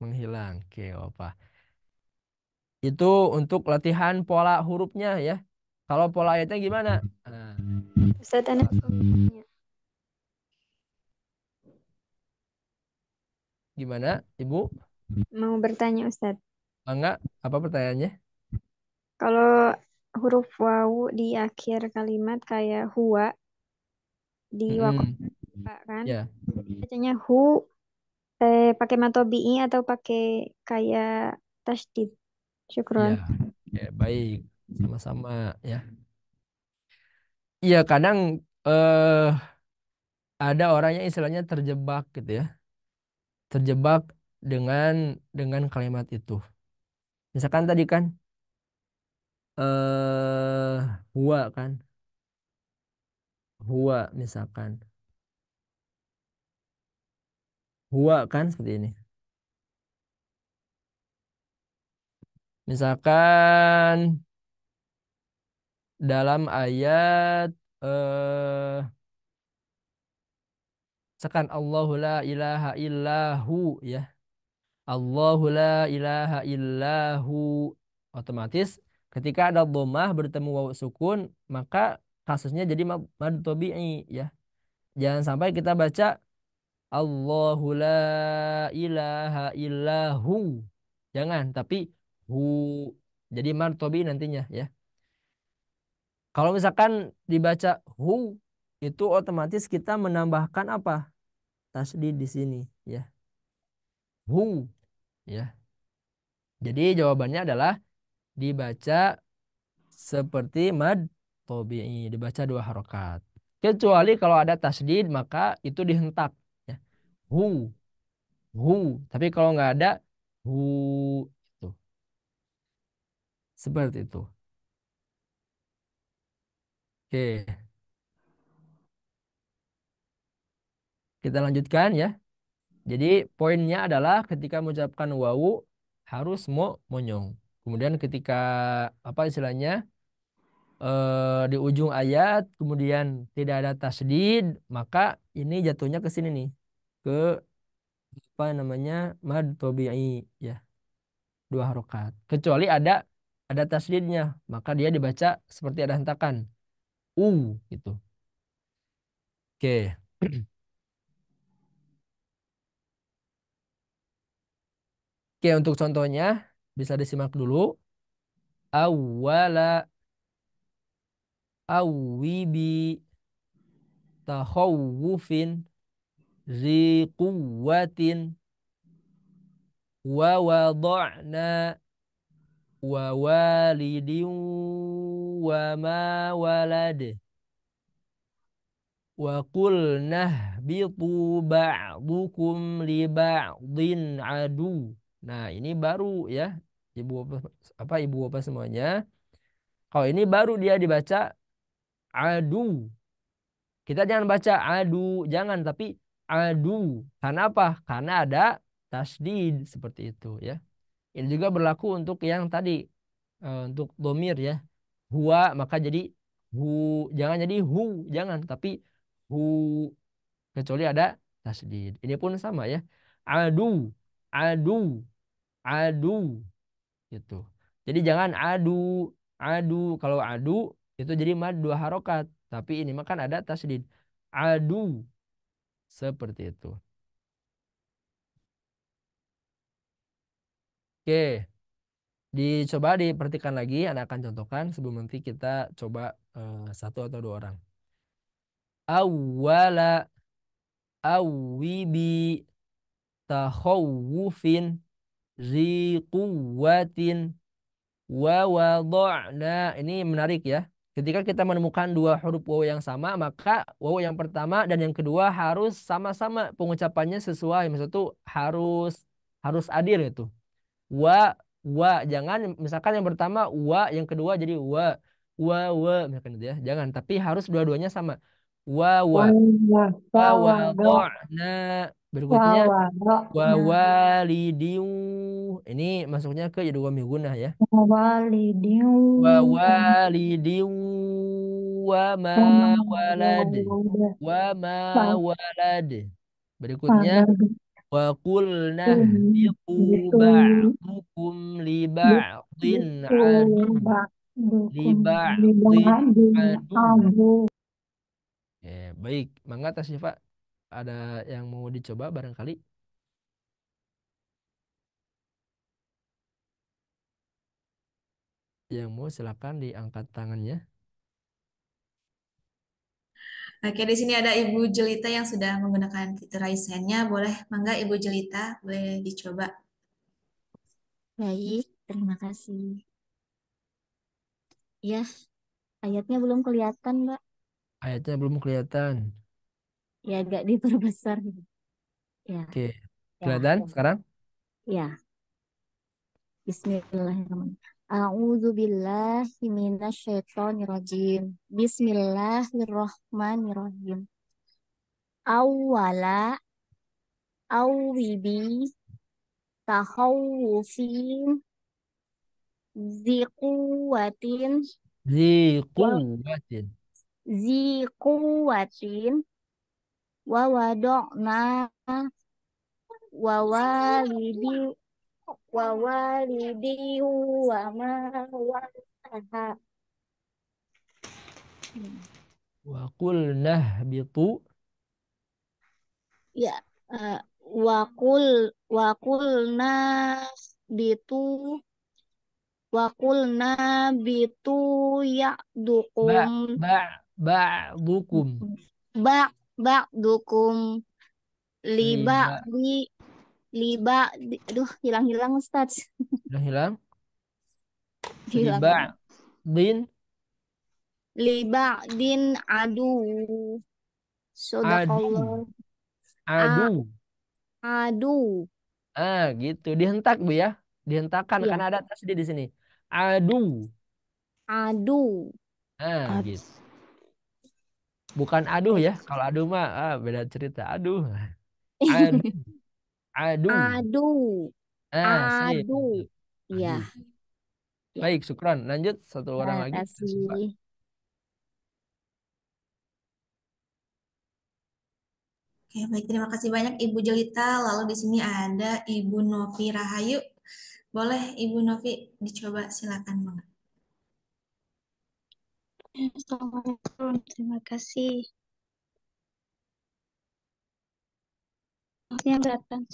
Speaker 3: Menghilang. Oke, apa? Itu untuk latihan pola hurufnya ya. Kalau pola ayatnya gimana? Nah,
Speaker 6: Ustadz Anas mau bertanya.
Speaker 3: gimana, Ibu?
Speaker 6: Mau bertanya Ustadz.
Speaker 3: Enggak, apa pertanyaannya?
Speaker 6: Kalau huruf wawu di akhir kalimat kayak huwa di wakofa
Speaker 3: Mm-mm.
Speaker 6: kan,
Speaker 3: Ya,
Speaker 6: bacanya pakai matobi'i atau pakai kayak tasdid. Syukron.
Speaker 3: ya. Oke, baik. Sama-sama ya. Iya, kadang ada orang yang istilahnya terjebak gitu ya. Terjebak dengan kalimat itu. Misalkan tadi kan huwa kan. Huwa misalkan. Huwa kan seperti ini. Misalkan dalam ayat misalkan Allahu la ilaha illahu ya. Allahu la ilaha illahu. Otomatis ketika ada dhammah bertemu wawu sukun maka kasusnya jadi mad tabi'i ya. Jangan sampai kita baca Allahu la ilaha illahu. Jangan, tapi hu. Jadi mad tabi'i nantinya ya. Kalau misalkan dibaca hu itu otomatis kita menambahkan apa? Tasdid di sini ya. Hu ya. Jadi jawabannya adalah dibaca seperti mad tabi'i, dibaca dua harokat. Kecuali kalau ada tasdid maka itu dihentak ya. Hu, hu. Tapi kalau nggak ada hu itu. Seperti itu. Oke, kita lanjutkan ya. Jadi poinnya adalah ketika mengucapkan wawu harus monyong. Kemudian ketika apa istilahnya di ujung ayat kemudian tidak ada tasdid maka ini jatuhnya ke sini nih ke apa namanya mad tabi'i ya dua harokat. Kecuali ada tasdidnya maka dia dibaca seperti ada hentakan u gitu. Oke. Oke untuk contohnya bisa disimak dulu. Awwala awwibi takhawufin zi quwwatin wa wada'na wa walidin wa ma walad wa qulna bitu ba'dukum li ba'din adu. Nah, ini baru ya. Ibu ibu bapak semuanya. Kalau ini baru dia dibaca adu. Kita jangan baca adu, jangan tapi adu. Karena apa? Karena ada tasdid seperti itu ya. Ini juga berlaku untuk yang tadi untuk domir ya. Huwa maka jadi hu, jangan jadi hu, jangan tapi hu kecuali ada tasdid. Ini pun sama ya. Adu, adu, adu gitu. Jadi jangan adu, adu. Kalau adu itu jadi mad dua harokat. Tapi ini makan ada tasdid. Adu seperti itu. Oke. Dicoba diperhatikan lagi, Anda akan contohkan sebelum nanti kita coba satu atau dua orang. Awwala awwibi takhawufin zi quwwatin wa wada'na. Ini menarik ya. Ketika kita menemukan dua huruf wawu yang sama, maka wawu yang pertama dan yang kedua harus sama-sama pengucapannya sesuai. Maksud itu harus adil itu. Wa jangan misalkan yang pertama wa yang kedua jadi wa misalkan gitu ya jangan tapi harus dua-duanya sama wa wada'na berikutnya wa walidiu ini masuknya ke idgham minggunah ya wa walidiu wa ma walad wa ma walad berikutnya wa qulna biqu ba'dukum li ba'din adu li ba'din adu. Baik, mangga Teh Syifa ada yang mau dicoba barangkali yang mau silakan diangkat tangannya.
Speaker 1: Oke, di sini ada Ibu Jelita yang sudah menggunakan fitur raise hand-nya. Boleh, mangga Ibu Jelita, boleh dicoba.
Speaker 7: Baik, terima kasih. Ya, ayatnya belum kelihatan, Mbak.
Speaker 3: Ayatnya belum kelihatan.
Speaker 7: Ya, agak diperbesar. Ya,
Speaker 3: Oke,
Speaker 7: ya,
Speaker 3: kelihatan sekarang?
Speaker 7: ya. Bismillahirrahmanirrahim. A'udzu billahi minasyaitonir rajim. Bismillahirrahmanirrahim. Awwala awwibi tahawufin ziquwatin
Speaker 3: Zi
Speaker 7: wa
Speaker 3: quwwatin.
Speaker 7: ziquwatin wa wada'na wa walidi wa walidi wa ma walaha.
Speaker 3: Wa qulnah bitu.
Speaker 7: Ya, wakul bitu bitu ya
Speaker 3: Ba
Speaker 7: dukum
Speaker 3: ba ba'dukum.
Speaker 7: dukum liba
Speaker 3: Liba.
Speaker 7: aduh hilang Ustaz.
Speaker 3: Udah hilang?
Speaker 7: Hilang
Speaker 3: Liba.
Speaker 7: hilang.
Speaker 3: Din.
Speaker 7: Liba din adu.
Speaker 3: Adu.
Speaker 7: Sadaqallah. A-
Speaker 3: Adu.
Speaker 7: adu.
Speaker 3: Gitu. Dihentak, Bu ya. Dihentakkan
Speaker 7: Ya,
Speaker 3: karena ada tasdid di sini. Adu.
Speaker 7: adu.
Speaker 3: Gitu. Bukan aduh ya. Kalau aduh mah beda cerita. Aduh. Adu. Adu.
Speaker 7: Adu.
Speaker 3: Sip.
Speaker 7: Adu.
Speaker 3: Mantap.
Speaker 7: Ya,
Speaker 3: Adu.
Speaker 7: ya.
Speaker 3: Baik, syukran. Lanjut satu orang
Speaker 7: Terima
Speaker 3: lagi. Coba.
Speaker 7: kasih.
Speaker 1: Oke, baik. Terima kasih banyak Ibu Jelita. Lalu di sini ada Ibu Novi Rahayu. Boleh Ibu Novi dicoba, silakan banget.
Speaker 8: Assalamualaikum, terima kasih. Maksudnya datang.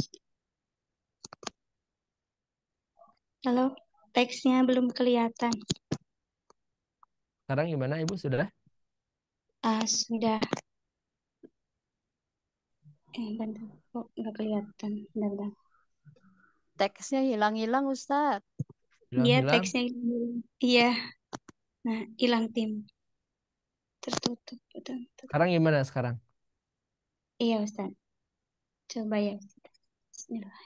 Speaker 8: Halo, teksnya belum kelihatan.
Speaker 3: Sekarang gimana Ibu? Sudah?
Speaker 8: Sudah. Bentar, kok nggak kelihatan. Bentar.
Speaker 9: Teksnya hilang-hilang Ustaz.
Speaker 8: Iya,
Speaker 3: Hilang-hilang?
Speaker 8: teksnya hilang. Iya. Nah, hilang tim. Tertutup. Betul.
Speaker 3: Sekarang gimana sekarang?
Speaker 8: Iya, Ustaz. Coba ya, Ustaz. Bismillah.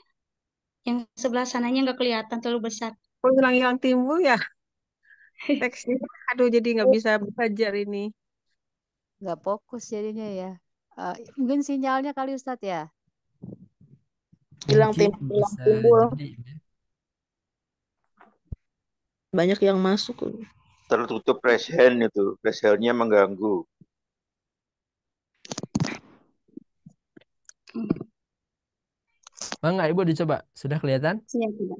Speaker 8: Yang sebelah sananya nggak kelihatan, terlalu besar.
Speaker 2: Oh, hilang-hilang timbul ya teksnya. Aduh, jadi nggak bisa belajar ini.
Speaker 9: Nggak fokus jadinya ya. Mungkin sinyalnya kali Ustaz ya.
Speaker 2: Hilang
Speaker 3: Mungkin
Speaker 2: timbul, hilang
Speaker 3: bisa
Speaker 2: timbul.
Speaker 3: jadi. Ya.
Speaker 2: Banyak yang masuk.
Speaker 10: Tertutup flash hand itu, flash hand-nya mengganggu.
Speaker 3: Mangga Ibu dicoba. Sudah kelihatan?
Speaker 8: Iya, tidak.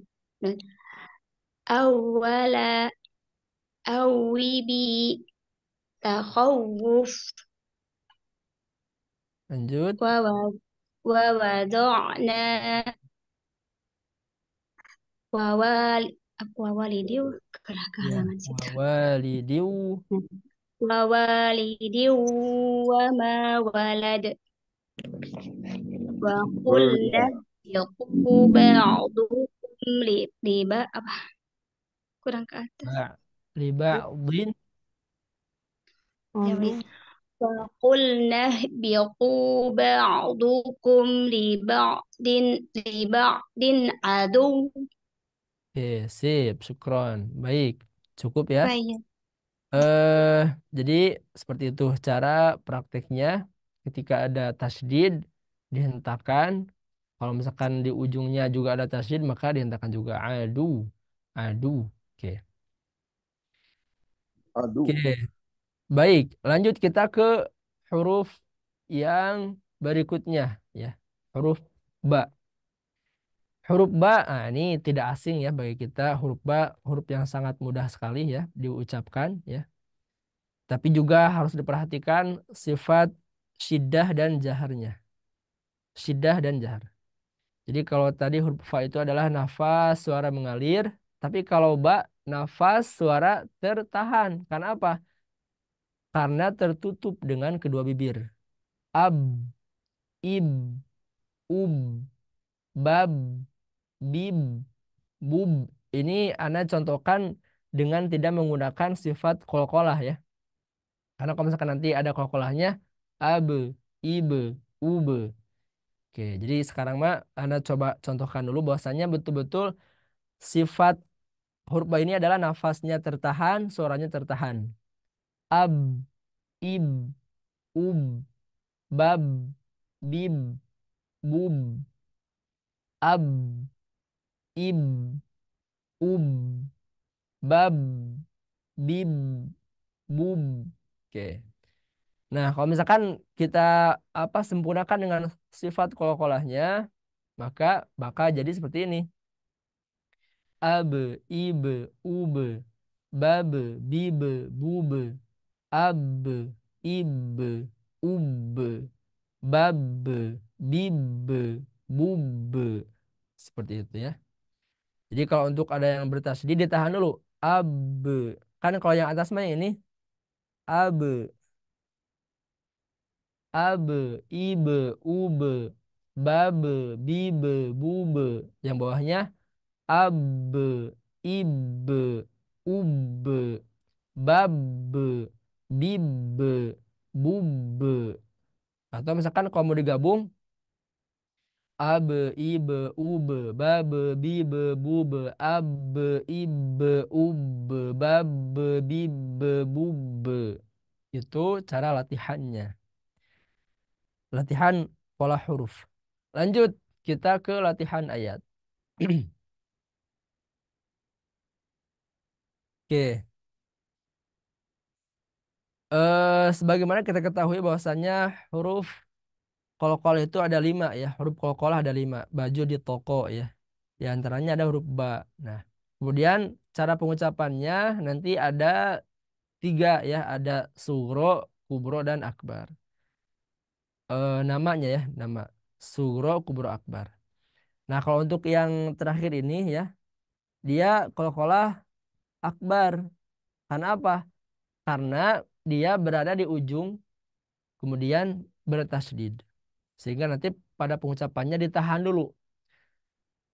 Speaker 8: Awala awibi takhawuf
Speaker 3: Lanjut.
Speaker 8: wa wada'na wawalidi
Speaker 3: Ya.
Speaker 8: halaman sih.
Speaker 3: Wawalidiu.
Speaker 8: Wawalidi wa ma walad wa qulna yaqu ba'dukum liba apa kurang ke atas
Speaker 3: Liba'din.
Speaker 8: ya wait wa qulna biqu ba'dukum liba'din adu.
Speaker 3: Oke, sip. Syukron. Baik. Cukup ya.
Speaker 8: Baik.
Speaker 3: Jadi seperti itu cara prakteknya ketika ada tasdid dihentakkan. Kalau misalkan di ujungnya juga ada tasdid maka dihentakkan juga adu. Adu. Oke.
Speaker 10: Aduh.
Speaker 3: Oke. Baik, lanjut kita ke huruf yang berikutnya ya. Huruf ba. Huruf ba, ini tidak asing ya bagi kita. Huruf ba huruf yang sangat mudah sekali ya diucapkan ya. Tapi juga harus diperhatikan sifat syiddah dan jaharnya. Syiddah dan jahar. Jadi kalau tadi huruf fa itu adalah nafas suara mengalir, tapi kalau ba nafas suara tertahan. Karena apa? Karena tertutup dengan kedua bibir. Ab, ib, ub, bab, bib, bub. Ini Anda contohkan dengan tidak menggunakan sifat kolkolah ya. Karena kalau misalkan nanti ada kolkolahnya, ab, ib, ub. Oke, jadi sekarang mah Anda coba contohkan dulu bahwasanya betul-betul sifat huruf ba ini adalah nafasnya tertahan, suaranya tertahan. Ab, ib, ub, bab, bib, bub, ab, ib, ub, bab, bib, bub. Oke. Nah, kalau misalkan kita sempurnakan dengan sifat qalqalahnya, maka bakal jadi seperti ini. Ab, ib, ub, bab, bib, bub, ab, ib, ub, bab, bib, bub. Seperti itu ya. Jadi kalau untuk ada yang bertasydid ditahan dulu. Ab. Kan kalau yang atas mah ini ab, ab, ib, ub, bab, bib, bub. Yang bawahnya ab, ib, ub, bab, bib, bub. Atau misalkan kalau mau digabung ab, ib, ub, bab, bib, bub, ab, ib, ub, bab, bib, bub. Itu cara latihannya. Latihan pola huruf. Lanjut kita ke latihan ayat. Oke. Sebagaimana kita ketahui bahwasannya huruf qalqalah itu ada 5 ya. Huruf qalqalah ada 5. Baju di toko ya. Di antaranya ada huruf ba. Nah, kemudian cara pengucapannya nanti ada 3 ya. Ada sugro, kubro, dan akbar. Namanya ya, nama sugro, kubro, akbar. Nah, kalau untuk yang terakhir ini ya, dia qalqalah akbar. Karena apa? Karena dia berada di ujung kemudian bertasydid. Sehingga nanti pada pengucapannya ditahan dulu.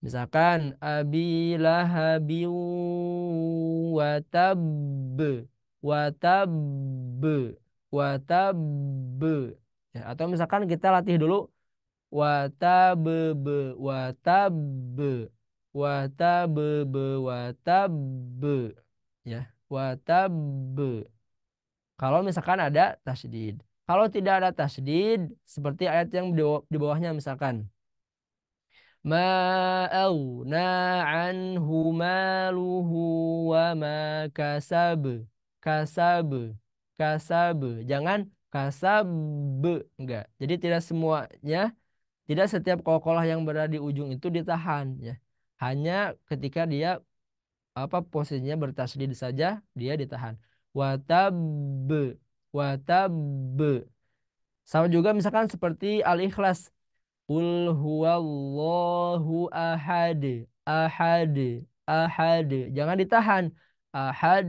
Speaker 3: Misalkan abi lahabi watab, watab, watab. Ya, atau misalkan kita latih dulu watab, watab, watab, watab. Ya, watab. Kalau misalkan ada tasydid. Kalau tidak ada tasydid, seperti ayat yang di bawahnya misalkan. Ma aghna anhu maluhu wa ma kasab. Kasab. Kasab. Jangan kasab. Enggak. Jadi tidak semuanya, tidak setiap qalqalah yang berada di ujung itu ditahan ya. Hanya ketika dia posisinya bertasydid saja dia ditahan. Watab, watab. Sama juga misalkan seperti Al-Ikhlas. Qul huwallahu ahad, ahad, ahad. Jangan ditahan. Ahad.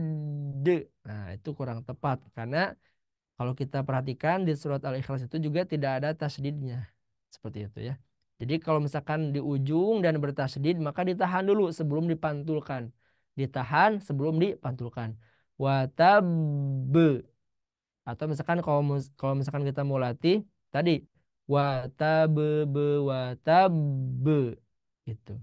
Speaker 3: Nah, itu kurang tepat karena kalau kita perhatikan di surat Al-Ikhlas itu juga tidak ada tasydidnya. Seperti itu ya. Jadi kalau misalkan di ujung dan bertasydid maka ditahan dulu sebelum dipantulkan. Ditahan sebelum dipantulkan. Watab. Atau misalkan kalau misalkan kita mau latih tadi watab, watab itu.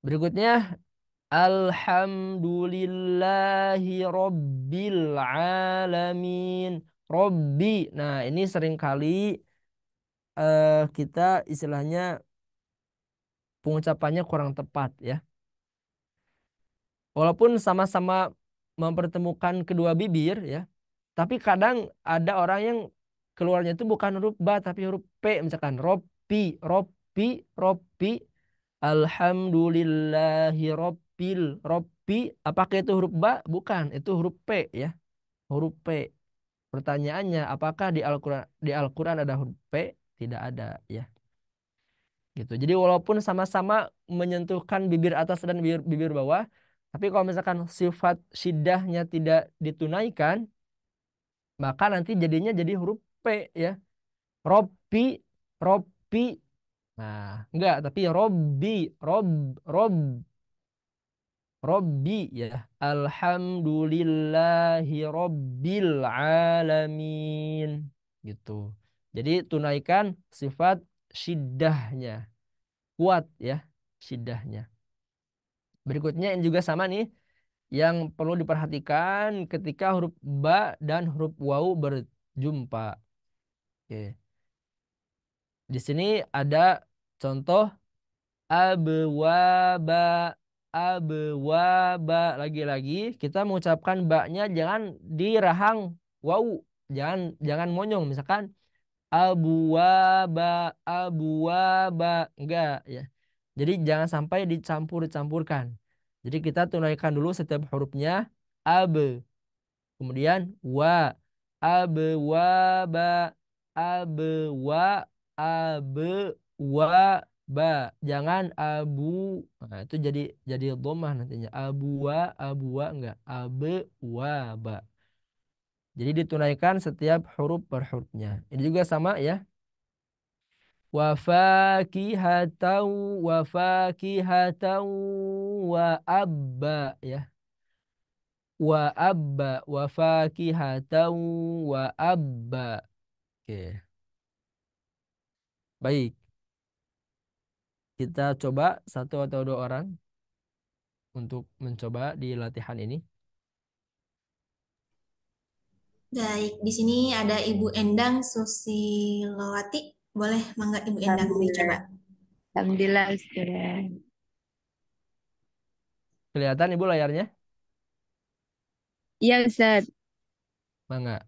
Speaker 3: Berikutnya alhamdulillahi rabbil alamin. Robbi. Nah, ini seringkali kita istilahnya pengucapannya kurang tepat ya. Walaupun sama-sama mempertemukan kedua bibir ya, tapi kadang ada orang yang keluarnya itu bukan huruf ba tapi huruf p, misalkan robbi, robbi, robbi. Alhamdulillahi robbi. Apakah itu huruf ba? Bukan, itu huruf p ya, huruf p. Pertanyaannya, apakah di Al-Quran ada huruf p? Tidak ada ya. Gitu. Jadi walaupun sama-sama menyentuhkan bibir atas dan bibir bawah, tapi kalau misalkan sifat syiddahnya tidak ditunaikan, maka nanti jadinya jadi huruf P ya. Robbi, Robbi. Nah, enggak, tapi Robbi, Rob, Robbi ya. Alhamdulillahi Rabbil Alamin. Gitu. Jadi tunaikan sifat syiddahnya. Kuat ya syiddahnya. Berikutnya ini juga sama nih. Yang perlu diperhatikan ketika huruf ba dan huruf wau berjumpa. Oke. Di sini ada contoh abwaba, abwaba. Lagi-lagi kita mengucapkan baknya jangan dirahang wau. Jangan jangan monyong. Misalkan abuwaba, abuwaba. Enggak ya. Jadi jangan sampai dicampur-campurkan. Jadi kita tunaikan dulu setiap hurufnya. Ab, kemudian wa, ab, wa, ba, ab, wa, ab, wa, ba. Jangan abu. Nah, itu jadi dhammah nantinya. Abu wa enggak. Ab, wa, ba. Jadi ditunaikan setiap huruf per hurufnya. Ini juga sama ya. Wa fakihatan, wa fakihatan, wa abba ya. Wa abba, wa fakihatan, wa abba. Oke, baik. Kita coba satu atau dua orang untuk mencoba di latihan ini.
Speaker 1: Baik, di sini ada Ibu Endang Susilowati. Boleh, mangga Ibu Endang dicoba.
Speaker 11: Alhamdulillah Ustaz.
Speaker 3: Kelihatan Ibu layarnya?
Speaker 11: Iya Ustaz.
Speaker 3: Mangga.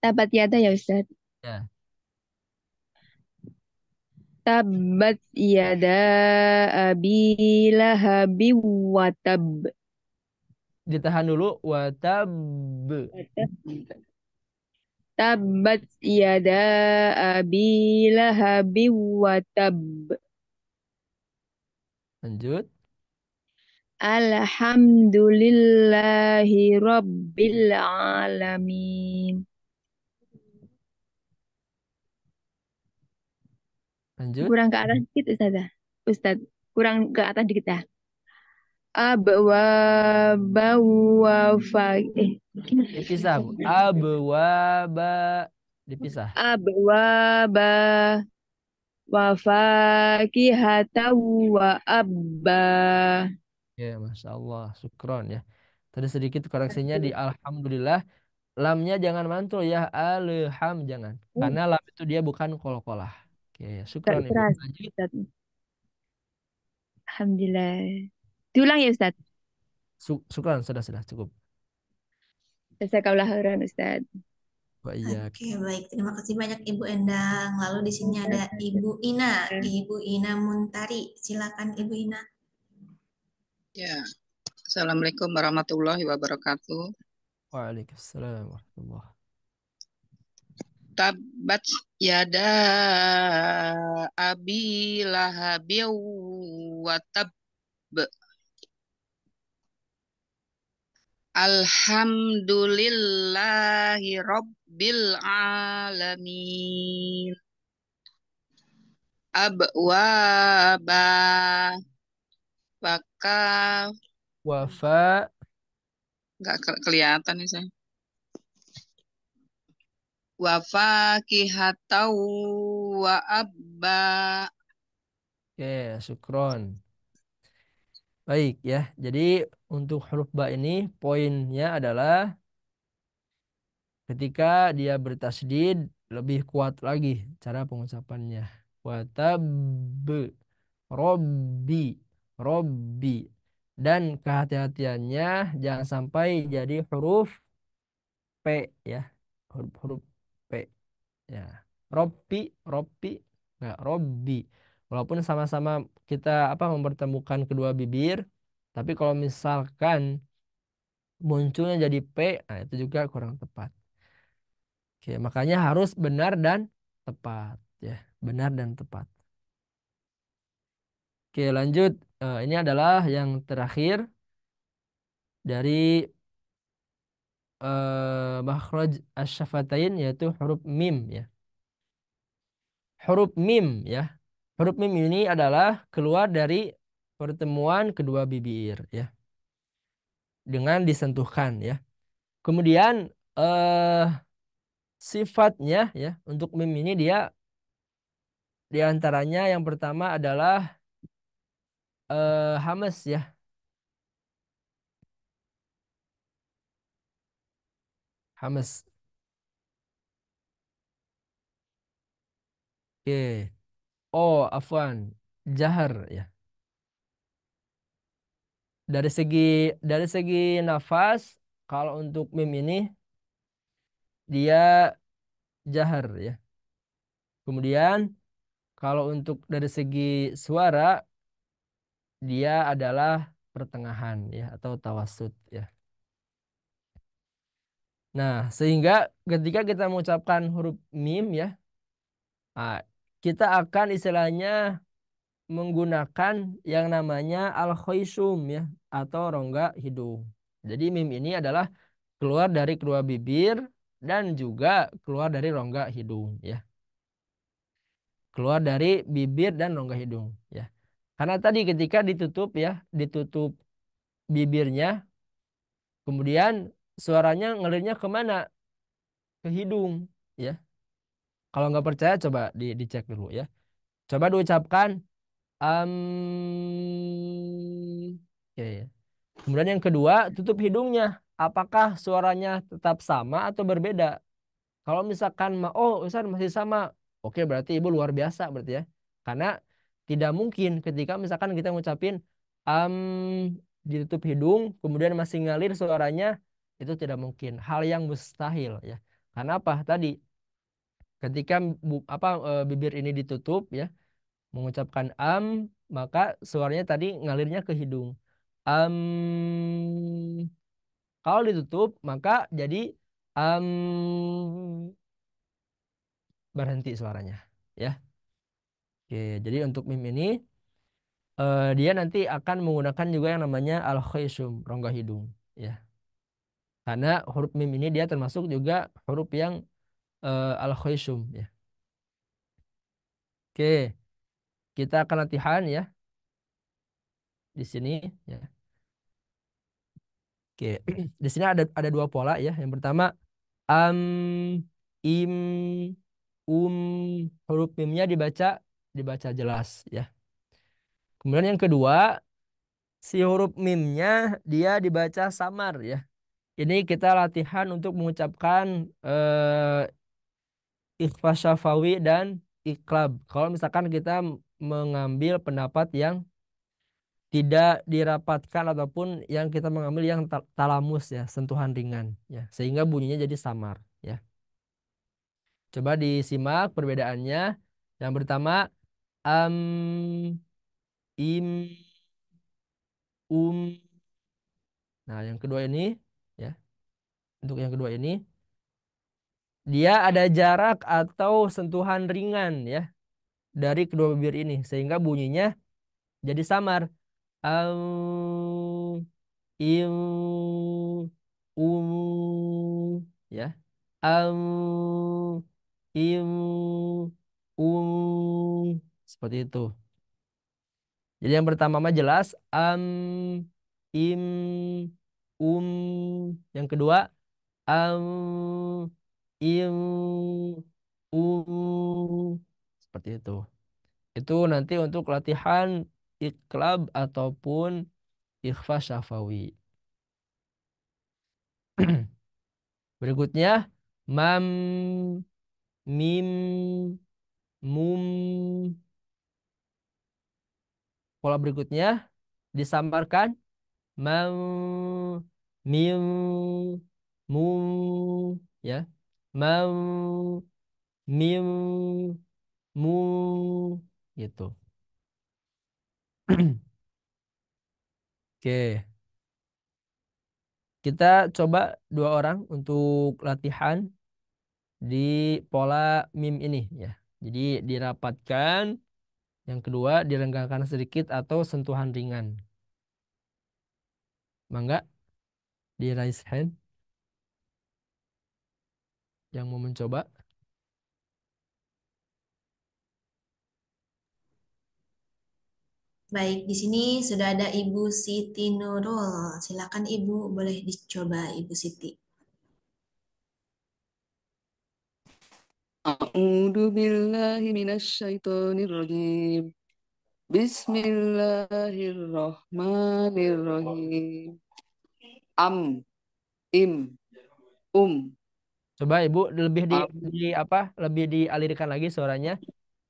Speaker 11: Tabat yada ya Ustaz.
Speaker 3: Ya.
Speaker 11: Tabat yada abi lahabi wa tab.
Speaker 3: Ditahan dulu. Wa tab.
Speaker 11: Tabat yada abi lahabi wa tab.
Speaker 3: Lanjut.
Speaker 11: Alhamdulillahi rabbil alamin.
Speaker 3: Lanjut.
Speaker 11: Kurang ke atas dikit Ustazah. Ustaz, kurang ke atas dikit ya. Abwa bawa fa
Speaker 3: Dipisah, Bu. Abwaba. Dipisah.
Speaker 11: abwa ba wa fakihata wa abba.
Speaker 3: Ya, Masya Allah. Syukron ya. Tadi sedikit koreksinya di Alhamdulillah. Lamnya jangan mantul ya. Alham jangan. Karena lam itu dia bukan kol-kolah. Oke, syukron Ibu.
Speaker 11: Keras,
Speaker 3: Lanjut.
Speaker 11: Ustaz. Alhamdulillah. Diulang ya Ustaz.
Speaker 3: Syukron, sudah cukup.
Speaker 11: Jazakallah khairan Ustaz.
Speaker 3: Wa iya.
Speaker 1: Oke, baik. Terima kasih banyak Ibu Endang. Lalu di sini ada Ibu Ina, Ibu Ina Muntari. Silakan Ibu Ina.
Speaker 12: Ya, Assalamualaikum warahmatullahi wabarakatuh.
Speaker 3: Waalaikumsalam warahmatullahi.
Speaker 12: Tabat yada abi lahabi wa tab. Alhamdulillahi rabbil alamin. Abwaba bakal
Speaker 3: Wafa.
Speaker 12: nggak kelihatan nih saya. Wafakihataw wa abba.
Speaker 3: Oke, syukron. Baik ya. Jadi untuk huruf ba ini poinnya adalah ketika dia bertasdid lebih kuat lagi cara pengucapannya. Watab, robbi, robbi. Dan kehati-hatiannya jangan sampai jadi huruf P ya. Huruf P ya. Robbi, robbi, enggak robbi. Walaupun sama-sama kita mempertemukan kedua bibir, tapi kalau misalkan munculnya jadi P, nah itu juga kurang tepat. Oke, makanya harus benar dan tepat ya, benar dan tepat. Oke, lanjut. Ini adalah yang terakhir dari makhraj asy-syafatain yaitu huruf mim ya. Huruf mim ya. Huruf mim ini adalah keluar dari pertemuan kedua bibir ya, dengan disentuhkan ya. Kemudian sifatnya ya untuk mim ini dia diantaranya yang pertama adalah hamas ya. Hamas. Oke. Oh, afwan. Jahar ya. Dari segi nafas, kalau untuk mim ini dia jahar ya. Kemudian kalau untuk dari segi suara dia adalah pertengahan ya atau tawasud ya. Nah, sehingga ketika kita mengucapkan huruf mim ya, kita akan istilahnya menggunakan yang namanya al-khaysum ya atau rongga hidung. Jadi mim ini adalah keluar dari kedua bibir dan juga keluar dari rongga hidung ya. Keluar dari bibir dan rongga hidung ya. Karena tadi ketika ditutup ya, ditutup bibirnya, kemudian suaranya ngalirnya kemana? Ke hidung ya. Kalau nggak percaya coba dicek dulu ya. Coba diucapkan oke ya. Kemudian yang kedua, tutup hidungnya. Apakah suaranya tetap sama atau berbeda? Kalau misalkan oh Ustaz masih sama, oke berarti ibu luar biasa berarti ya. Karena tidak mungkin ketika misalkan kita ngucapin am ditutup hidung, kemudian masih ngalir suaranya, itu tidak mungkin. Hal yang mustahil ya. Karena apa? Tadi ketika bibir ini ditutup ya, mengucapkan maka suaranya tadi ngalirnya ke hidung. Am Kalau ditutup maka jadi am berhenti suaranya ya. Oke, jadi untuk mim ini dia nanti akan menggunakan juga yang namanya al-khaysum, rongga hidung ya. Karena huruf mim ini dia termasuk juga huruf yang al-khaysum ya. Oke, kita akan latihan ya di sini ya. Oke, di sini ada dua pola ya. Yang pertama am, im, huruf mimnya dibaca jelas ya. Kemudian yang kedua, si huruf mimnya dia dibaca samar ya. Ini kita latihan untuk mengucapkan ikhfa syafawi dan iklab. Kalau misalkan kita mengambil pendapat yang tidak dirapatkan ataupun yang kita mengambil yang talamus ya, sentuhan ringan ya, sehingga bunyinya jadi samar ya. Coba disimak perbedaannya. Yang pertama am, im, um. Nah, yang kedua ini ya. Untuk yang kedua ini dia ada jarak atau sentuhan ringan ya dari kedua bibir ini sehingga bunyinya jadi samar. Am, im, ya. Am, im, seperti itu. Jadi yang pertama mah jelas im, yang kedua am, im, seperti itu. Itu nanti untuk latihan iklab ataupun ikhfa syafawi. Berikutnya mam, mim, mum. Pola berikutnya disamarkan mam, mim, mum ya. Mam, mim, mum gitu. Oke. Kita coba dua orang untuk latihan di pola mim ini ya. Jadi dirapatkan, yang kedua direnggangkan sedikit atau sentuhan ringan. Mangga di raise hand yang mau mencoba.
Speaker 1: Baik, di sini sudah ada Ibu Siti Nurul. Silakan Ibu, boleh dicoba Ibu Siti.
Speaker 13: A'udzu billahi minasyaitonir rajim. Bismillahirrahmanirrahim. Am, im,
Speaker 3: Coba Ibu lebih di,
Speaker 13: Am,
Speaker 3: di apa? Lebih dialirkan lagi suaranya.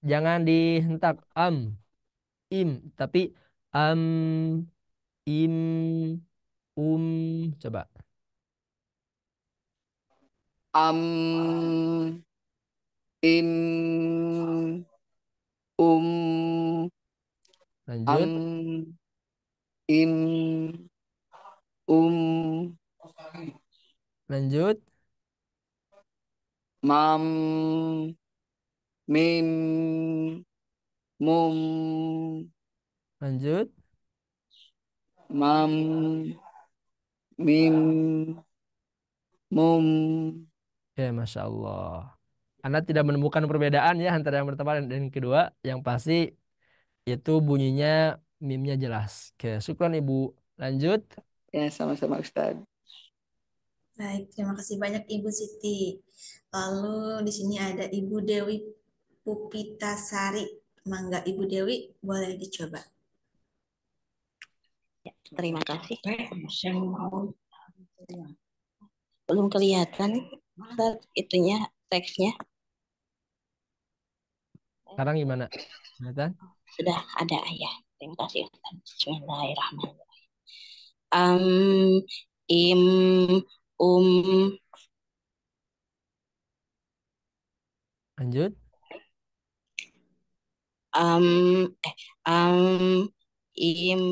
Speaker 3: Jangan dihentak im, tapi am, im, coba.
Speaker 13: am, im,
Speaker 3: Lanjut,
Speaker 13: am, im, um,
Speaker 3: lanjut,
Speaker 13: mam, mim, mum,
Speaker 3: lanjut.
Speaker 13: mam, mim, mum.
Speaker 3: Ya, Masya Allah. Anda tidak menemukan perbedaan ya antara yang pertama dan yang kedua. Yang pasti itu bunyinya mimnya jelas. Oke, syukron Ibu. Lanjut.
Speaker 13: Ya, sama-sama Ustadz.
Speaker 1: Baik, terima kasih banyak Ibu Siti. Lalu di sini ada Ibu Dewi Pupitasari. Mangga Ibu Dewi, boleh dicoba.
Speaker 14: Ya, terima kasih. Belum kelihatan Ustaz, itunya teksnya.
Speaker 3: Sekarang gimana? Kelihatan?
Speaker 14: Sudah ada ya. Terima kasih Ustaz. Bismillahirrahmanirrahim. Im,
Speaker 3: Lanjut.
Speaker 14: am, am, im,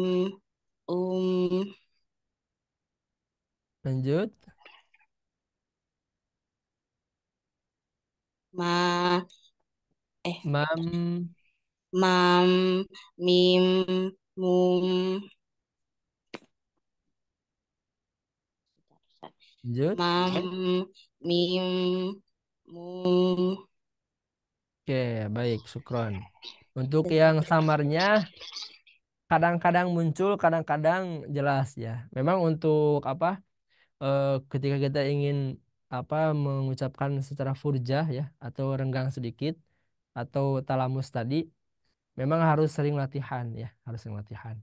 Speaker 3: Lanjut.
Speaker 14: ma,
Speaker 3: Mam.
Speaker 14: mam, mim, mum,
Speaker 3: Lanjut.
Speaker 14: mam, mim, mum.
Speaker 3: Oke, baik. Syukron. Untuk yang samarnya kadang-kadang muncul, kadang-kadang jelas ya. Memang untuk apa? Ketika kita ingin apa mengucapkan secara furjah ya atau renggang sedikit atau talamus tadi memang harus sering latihan ya, harus sering latihan.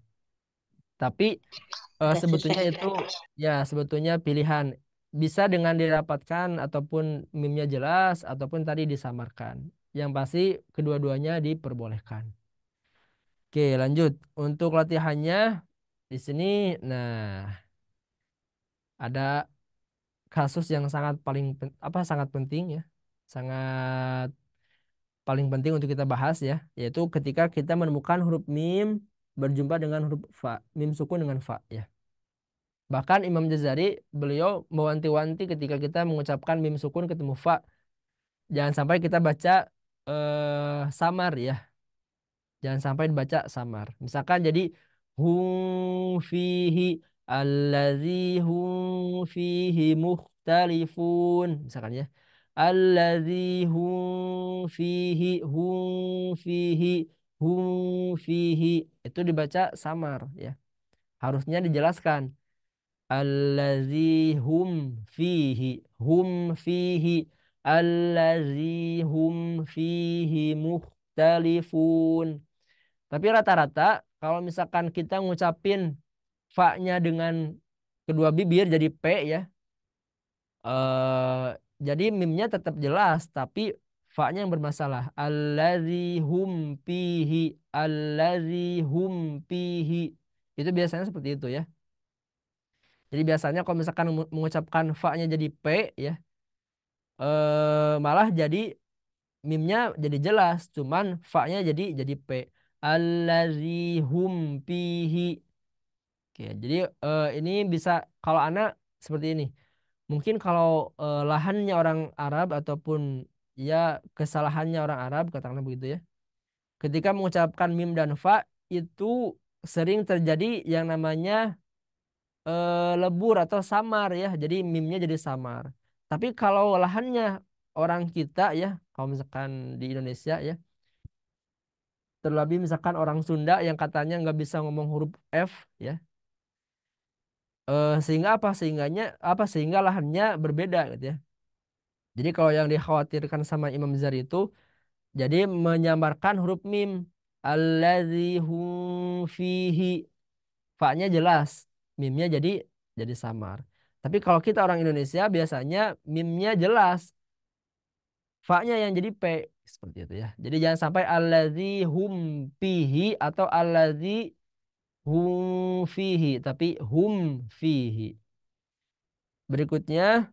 Speaker 3: Tapi
Speaker 14: Agak susah
Speaker 3: sebetulnya
Speaker 14: ya.
Speaker 3: itu ya sebetulnya pilihan bisa dengan dirapatkan ataupun mimnya jelas ataupun tadi disamarkan. Yang pasti kedua-duanya diperbolehkan. Oke, lanjut. Untuk latihannya di sini nah ada kasus yang sangat sangat penting ya. Sangat paling penting untuk kita bahas ya, yaitu ketika kita menemukan huruf mim berjumpa dengan huruf fa, mim sukun dengan fa ya. Bahkan Imam Jazari beliau mewanti-wanti ketika kita mengucapkan mim sukun ketemu fa, jangan sampai kita baca samar ya. Jangan sampai dibaca samar. Misalkan jadi hum fihi allazi hum fihi mukhtalifun. Misalkan ya. Allazi hum fihi itu dibaca samar ya. Harusnya dijelaskan. Allazi hum fihi allazi hum fihi mukhtalifun. Tapi rata-rata kalau misalkan kita ngucapin fa-nya dengan kedua bibir jadi P ya. eh jadi mimnya tetap jelas tapi fa-nya yang bermasalah. Allazi hum pihi. Itu biasanya seperti itu ya. Jadi biasanya kalau misalkan mengucapkan fa-nya jadi P ya, malah jadi mimnya jadi jelas, cuman fa-nya jadi P. Allazi hum pihi. Oke, jadi ini bisa kalau anak seperti ini. Mungkin kalau lahannya orang Arab ataupun ya kesalahannya orang Arab katakanlah begitu ya. Ketika mengucapkan mim dan fa itu sering terjadi yang namanya lebur atau samar ya. Jadi mimnya jadi samar. Tapi kalau lahannya orang kita ya, kalau misalkan di Indonesia ya, terlebih misalkan orang Sunda yang katanya nggak bisa ngomong huruf F ya. Sehingga apa? Sehingga lahannya berbeda gitu ya. Jadi kalau yang dikhawatirkan sama Imam Zari itu jadi menyamarkan huruf mim allazi hum fihi fa-nya jelas, mimnya jadi samar. Tapi kalau kita orang Indonesia biasanya mimnya jelas, Fa-nya yang jadi P seperti itu ya. Jadi jangan sampai allazi hum fihi atau allazi hum fihi, tapi hum fihi. Berikutnya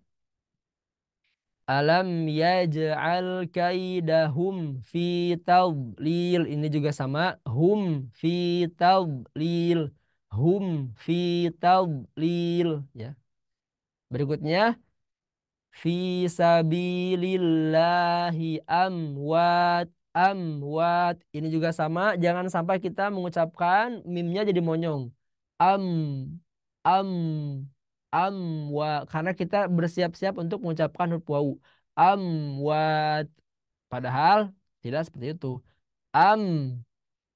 Speaker 3: alam yaj'al kaidahum fi tadlil. Ini juga sama, hum fi tadlil. Hum fi tadlil ya. Berikutnya fi sabilillahi amwat. Amwat. Ini juga sama, jangan sampai kita mengucapkan mimnya jadi monyong. Am am karena kita bersiap-siap untuk mengucapkan huruf wawu. Amwat. Padahal tidak seperti itu. Am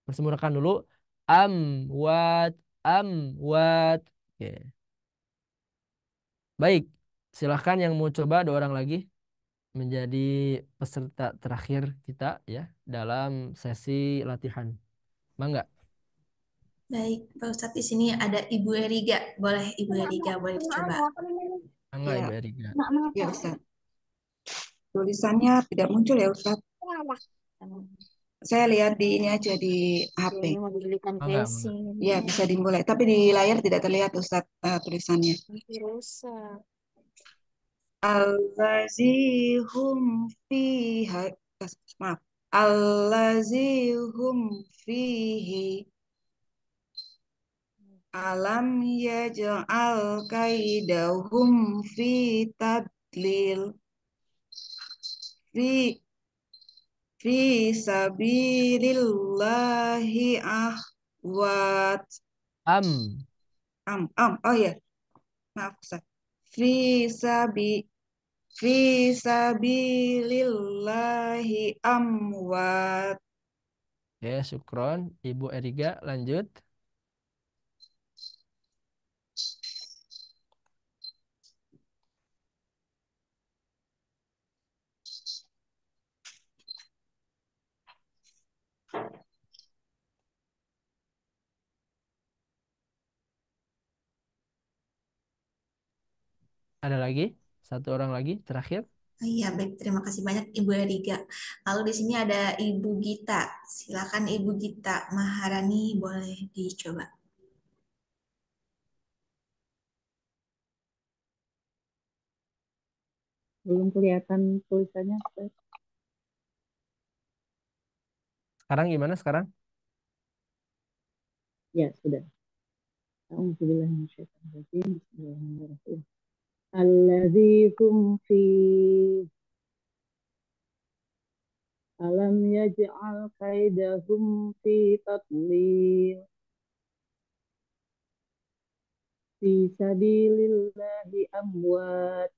Speaker 3: Persemurakan dulu. Amwat. Amwat. Oke. Baik, silahkan yang mau coba 2 orang lagi menjadi peserta terakhir kita ya dalam sesi latihan. Mangga.
Speaker 1: Baik, Pak Ustadz, di sini ada Ibu Eriga. Boleh Ibu Eriga, boleh dicoba.
Speaker 3: Mangga
Speaker 15: Ya,
Speaker 3: Ibu Erika.
Speaker 15: ya Ustaz. Tulisannya tidak muncul ya Ustaz. Saya lihat di ini aja di HP.
Speaker 3: Mangga, mangga.
Speaker 15: Ya, bisa dimulai. Tapi di layar tidak terlihat Ustaz tulisannya.
Speaker 4: Rusak.
Speaker 15: Allazi hum fiha. Maaf. Allazi hum fihi. Alam yaj'al kaidahum fi tadlil. Fi sabilillahi ahwat. Oh ya, maaf Ustaz. Fi sabilillahi amwat.
Speaker 3: Oke, syukron. Ibu Eriga, lanjut. Ada lagi? 1 orang lagi, terakhir.
Speaker 1: Iya, baik. Terima kasih banyak Ibu Eriga. Lalu di sini ada Ibu Gita. Silakan Ibu Gita Maharani, boleh dicoba.
Speaker 2: Belum kelihatan tulisannya. Ustaz.
Speaker 3: Sekarang gimana sekarang?
Speaker 2: Ya, sudah. A'udzubillahiminasyaitonirrajim. Bismillahirrahmanirrahim. Allazi hum fi alam yaj'al kaidahum fi tadlil. Fi sabilillahi amwat.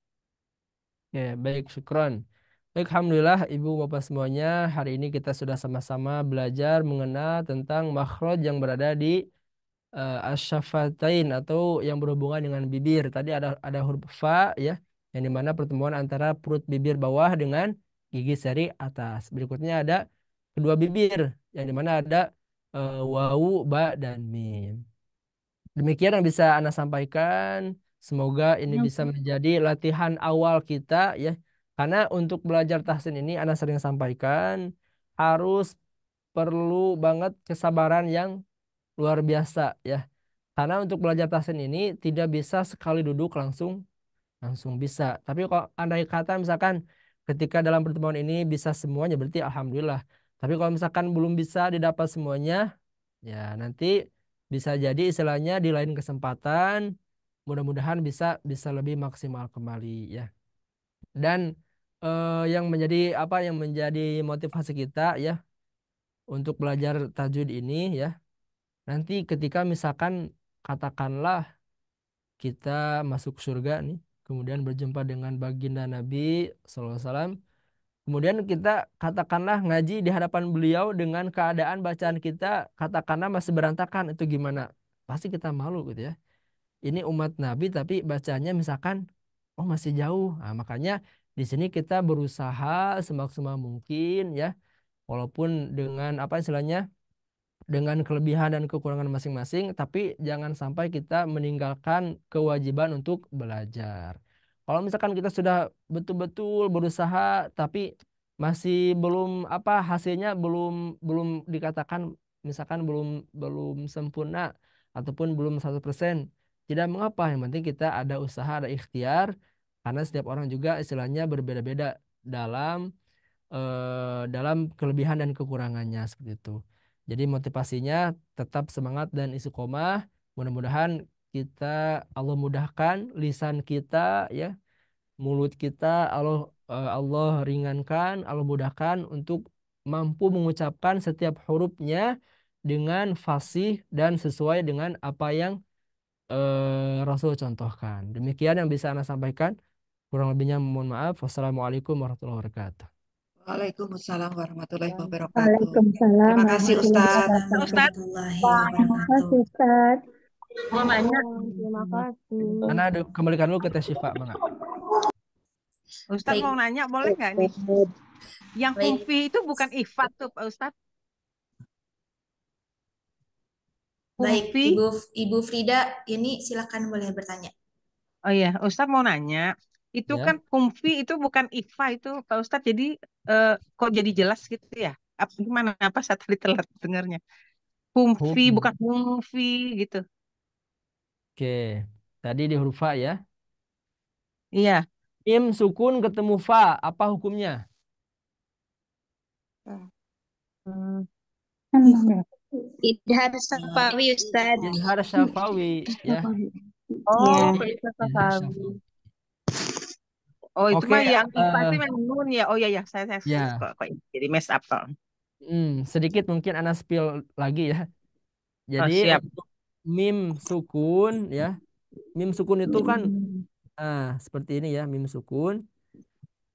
Speaker 3: Ya, baik, syukron. Baik, alhamdulillah Ibu Bapak semuanya, hari ini kita sudah sama-sama belajar mengenal tentang makhraj yang berada di asyafatain atau yang berhubungan dengan bibir. Tadi ada huruf fa ya, yang dimana pertemuan antara perut bibir bawah dengan gigi seri atas. Berikutnya ada kedua bibir, yang dimana ada wawu, ba, dan mim. Demikian yang bisa Anda sampaikan. Semoga ini bisa menjadi latihan awal kita ya. Karena untuk belajar tahsin ini Anda sering sampaikan harus perlu banget kesabaran yang luar biasa ya. Karena untuk belajar tahsin ini tidak bisa sekali duduk langsung bisa. Tapi kalau andai kata misalkan ketika dalam pertemuan ini bisa semuanya berarti alhamdulillah. Tapi kalau misalkan belum bisa didapat semuanya, ya nanti bisa jadi istilahnya di lain kesempatan mudah-mudahan bisa bisa lebih maksimal kembali ya. Dan yang menjadi motivasi kita ya untuk belajar tajwid ini ya. Nanti ketika misalkan katakanlah kita masuk surga nih, kemudian berjumpa dengan baginda Nabi SAW. Kemudian kita katakanlah ngaji di hadapan beliau dengan keadaan bacaan kita katakanlah masih berantakan, itu gimana? Pasti kita malu gitu ya. Ini umat Nabi tapi bacanya misalkan oh masih jauh. Nah, makanya di sini kita berusaha semaksimal mungkin ya, walaupun dengan apa istilahnya dengan kelebihan dan kekurangan masing-masing, tapi jangan sampai kita meninggalkan kewajiban untuk belajar. Kalau misalkan kita sudah betul-betul berusaha, tapi masih belum apa hasilnya belum belum dikatakan misalkan belum belum sempurna ataupun belum 100%. Tidak mengapa, yang penting kita ada usaha, ada ikhtiar karena setiap orang juga istilahnya berbeda-beda dalam dalam kelebihan dan kekurangannya seperti itu. Jadi motivasinya tetap semangat dan istiqomah. Mudah-mudahan kita Allah mudahkan lisan kita ya, mulut kita Allah ringankan, Allah mudahkan untuk mampu mengucapkan setiap hurufnya dengan fasih dan sesuai dengan apa yang Rasul contohkan. Demikian yang bisa Anda sampaikan. Kurang lebihnya mohon maaf. Wassalamualaikum warahmatullahi wabarakatuh.
Speaker 15: Waalaikumsalam warahmatullahi wabarakatuh.
Speaker 4: Waalaikumsalam
Speaker 15: Terima kasih
Speaker 4: warahmatullahi
Speaker 15: Ustadz.
Speaker 4: wabarakatuh.
Speaker 1: Ustaz,
Speaker 4: Terima kasih, Ustaz.
Speaker 12: Mau nanya,
Speaker 6: Terima kasih.
Speaker 3: Anda kembalikan dulu ke Teh Syifa, Mangga.
Speaker 12: Ustaz
Speaker 1: baik,
Speaker 12: mau nanya boleh nggak nih? Yang
Speaker 1: baik,
Speaker 12: kumfi itu bukan ifat tuh Pak Ustaz.
Speaker 1: baik.
Speaker 12: Kumfi.
Speaker 1: Ibu Frida, ini silakan boleh bertanya.
Speaker 12: Oh iya, Ustaz mau nanya. Itu
Speaker 3: Ya.
Speaker 12: kan kumfi itu bukan ifa itu Pak Ustaz. Jadi kok jadi jelas gitu ya? Gimana? Apa saya tadi telat dengarnya? Kumfi
Speaker 3: Hum.
Speaker 12: bukan kumfi gitu.
Speaker 3: Oke. Tadi di huruf fa ya.
Speaker 12: Iya.
Speaker 3: Mim sukun ketemu fa, apa hukumnya?
Speaker 12: Hmm.
Speaker 8: Idhar Safawi Ustaz.
Speaker 3: Izhar syafawi ya.
Speaker 12: Oh,
Speaker 3: Jadi
Speaker 12: Ustaz
Speaker 3: izhar
Speaker 12: Safawi.
Speaker 3: syafawi.
Speaker 12: Oh, itu
Speaker 3: Oke,
Speaker 12: mah yang ifa itu memang nun ya. Oh iya ya, saya
Speaker 3: ya.
Speaker 12: kok jadi mess up.
Speaker 3: Sedikit mungkin Ana spill lagi ya.
Speaker 12: Oh,
Speaker 3: Jadi
Speaker 12: siap.
Speaker 3: untuk mim sukun ya. Mim sukun itu kan seperti ini ya, mim sukun.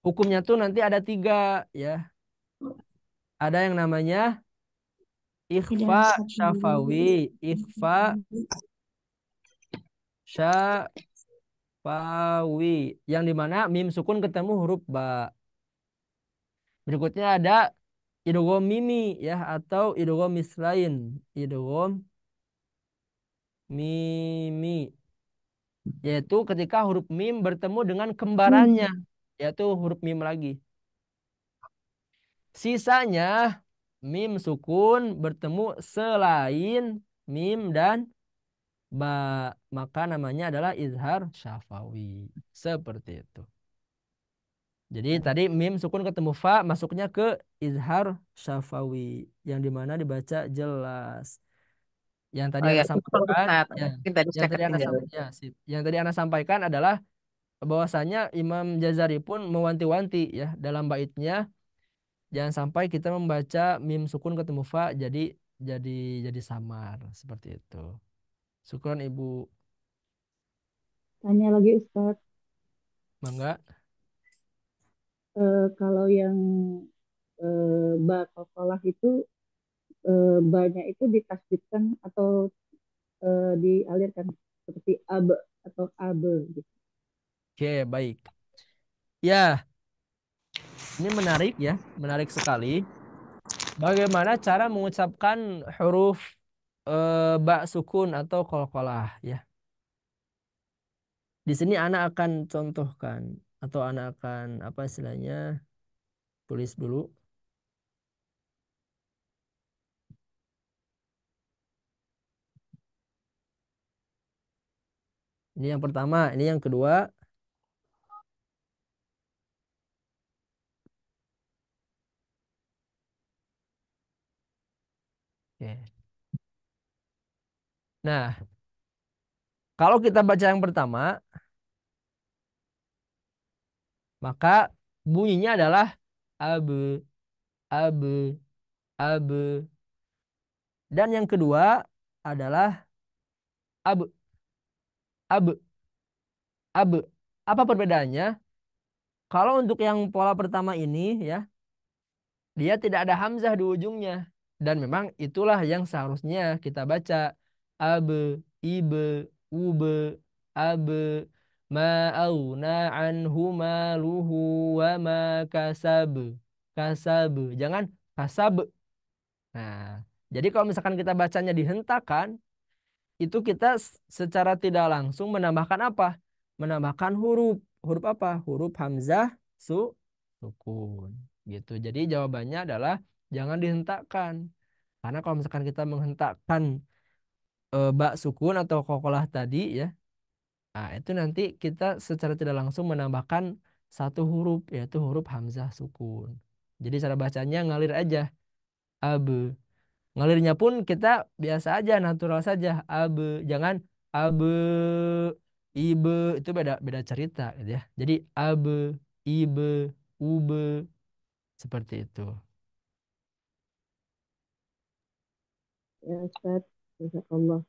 Speaker 3: Hukumnya tuh nanti ada 3 ya. Ada yang namanya ikhfa syafawi, ikhfa syafawi, yang dimana mim sukun ketemu huruf ba. Berikutnya ada idgham mimi ya atau idgham mislain. Idgham mimi yaitu ketika huruf mim bertemu dengan kembarannya yaitu huruf mim lagi. Sisanya mim sukun bertemu selain mim dan ba, maka namanya adalah izhar syafawi. Seperti itu. Jadi tadi mim sukun ketemu fa masuknya ke izhar syafawi yang dimana dibaca jelas. Yang tadi
Speaker 12: Oh ya,
Speaker 3: Anda
Speaker 12: itu Pak
Speaker 3: sampaikan,
Speaker 12: Ustaz.
Speaker 3: ya,
Speaker 12: Mungkin tadi
Speaker 3: yang
Speaker 12: saya
Speaker 3: tadi Anda
Speaker 12: ketinggalan.
Speaker 3: sampaikan, ya, sip. Yang tadi Anda sampaikan adalah bahwasanya Imam Jazari pun mewanti-wanti ya dalam baitnya jangan sampai kita membaca mim sukun ketemu fa jadi jadi samar seperti itu. Syukron Ibu.
Speaker 16: Tanya lagi Ustadz,
Speaker 3: Mangga.
Speaker 16: kalau yang ba qalqalah itu banyak itu ditasdidkan atau dialirkan seperti ab atau abe gitu.
Speaker 3: Oke, baik. Ya, ini menarik ya, menarik sekali. Bagaimana cara mengucapkan huruf ba sukun atau qalqalah ya. Di sini anak akan contohkan atau anak akan apa istilahnya tulis dulu. Ini yang pertama, ini yang kedua. Oke. Nah, kalau kita baca yang pertama, maka bunyinya adalah abe, abe, abe. Dan yang kedua adalah abe, abe, abe. Apa perbedaannya? Kalau untuk yang pola pertama ini ya, dia tidak ada hamzah di ujungnya. Dan memang itulah yang seharusnya kita baca. Abe, ibe, ube, abe, ma'auna anhu maluhu wa ma kasab. Kasab. Jangan kasab. Nah, jadi kalau misalkan kita bacanya dihentakkan, itu kita secara tidak langsung menambahkan apa? Menambahkan huruf. Huruf apa? Huruf hamzah sukun. gitu. Jadi jawabannya adalah jangan dihentakkan. Karena kalau misalkan kita menghentakkan ba sukun atau kokolah tadi ya, nah itu nanti kita secara tidak langsung menambahkan satu huruf yaitu huruf hamzah sukun. Jadi cara bacanya ngalir aja, abe. Ngalirnya pun kita biasa aja, natural saja, abe. Jangan abe, ibe, itu beda beda cerita gitu ya. Jadi abe, ibe, ube, seperti itu.
Speaker 16: Ya Ustaz, jazakallah.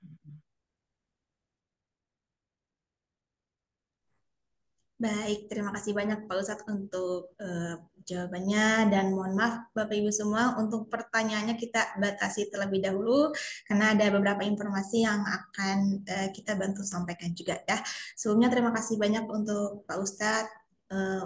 Speaker 1: Baik, terima kasih banyak Pak Ustadz untuk jawabannya dan mohon maaf Bapak Ibu semua untuk pertanyaannya kita batasi terlebih dahulu karena ada beberapa informasi yang akan kita bantu sampaikan juga ya. Sebelumnya terima kasih banyak untuk Pak Ustadz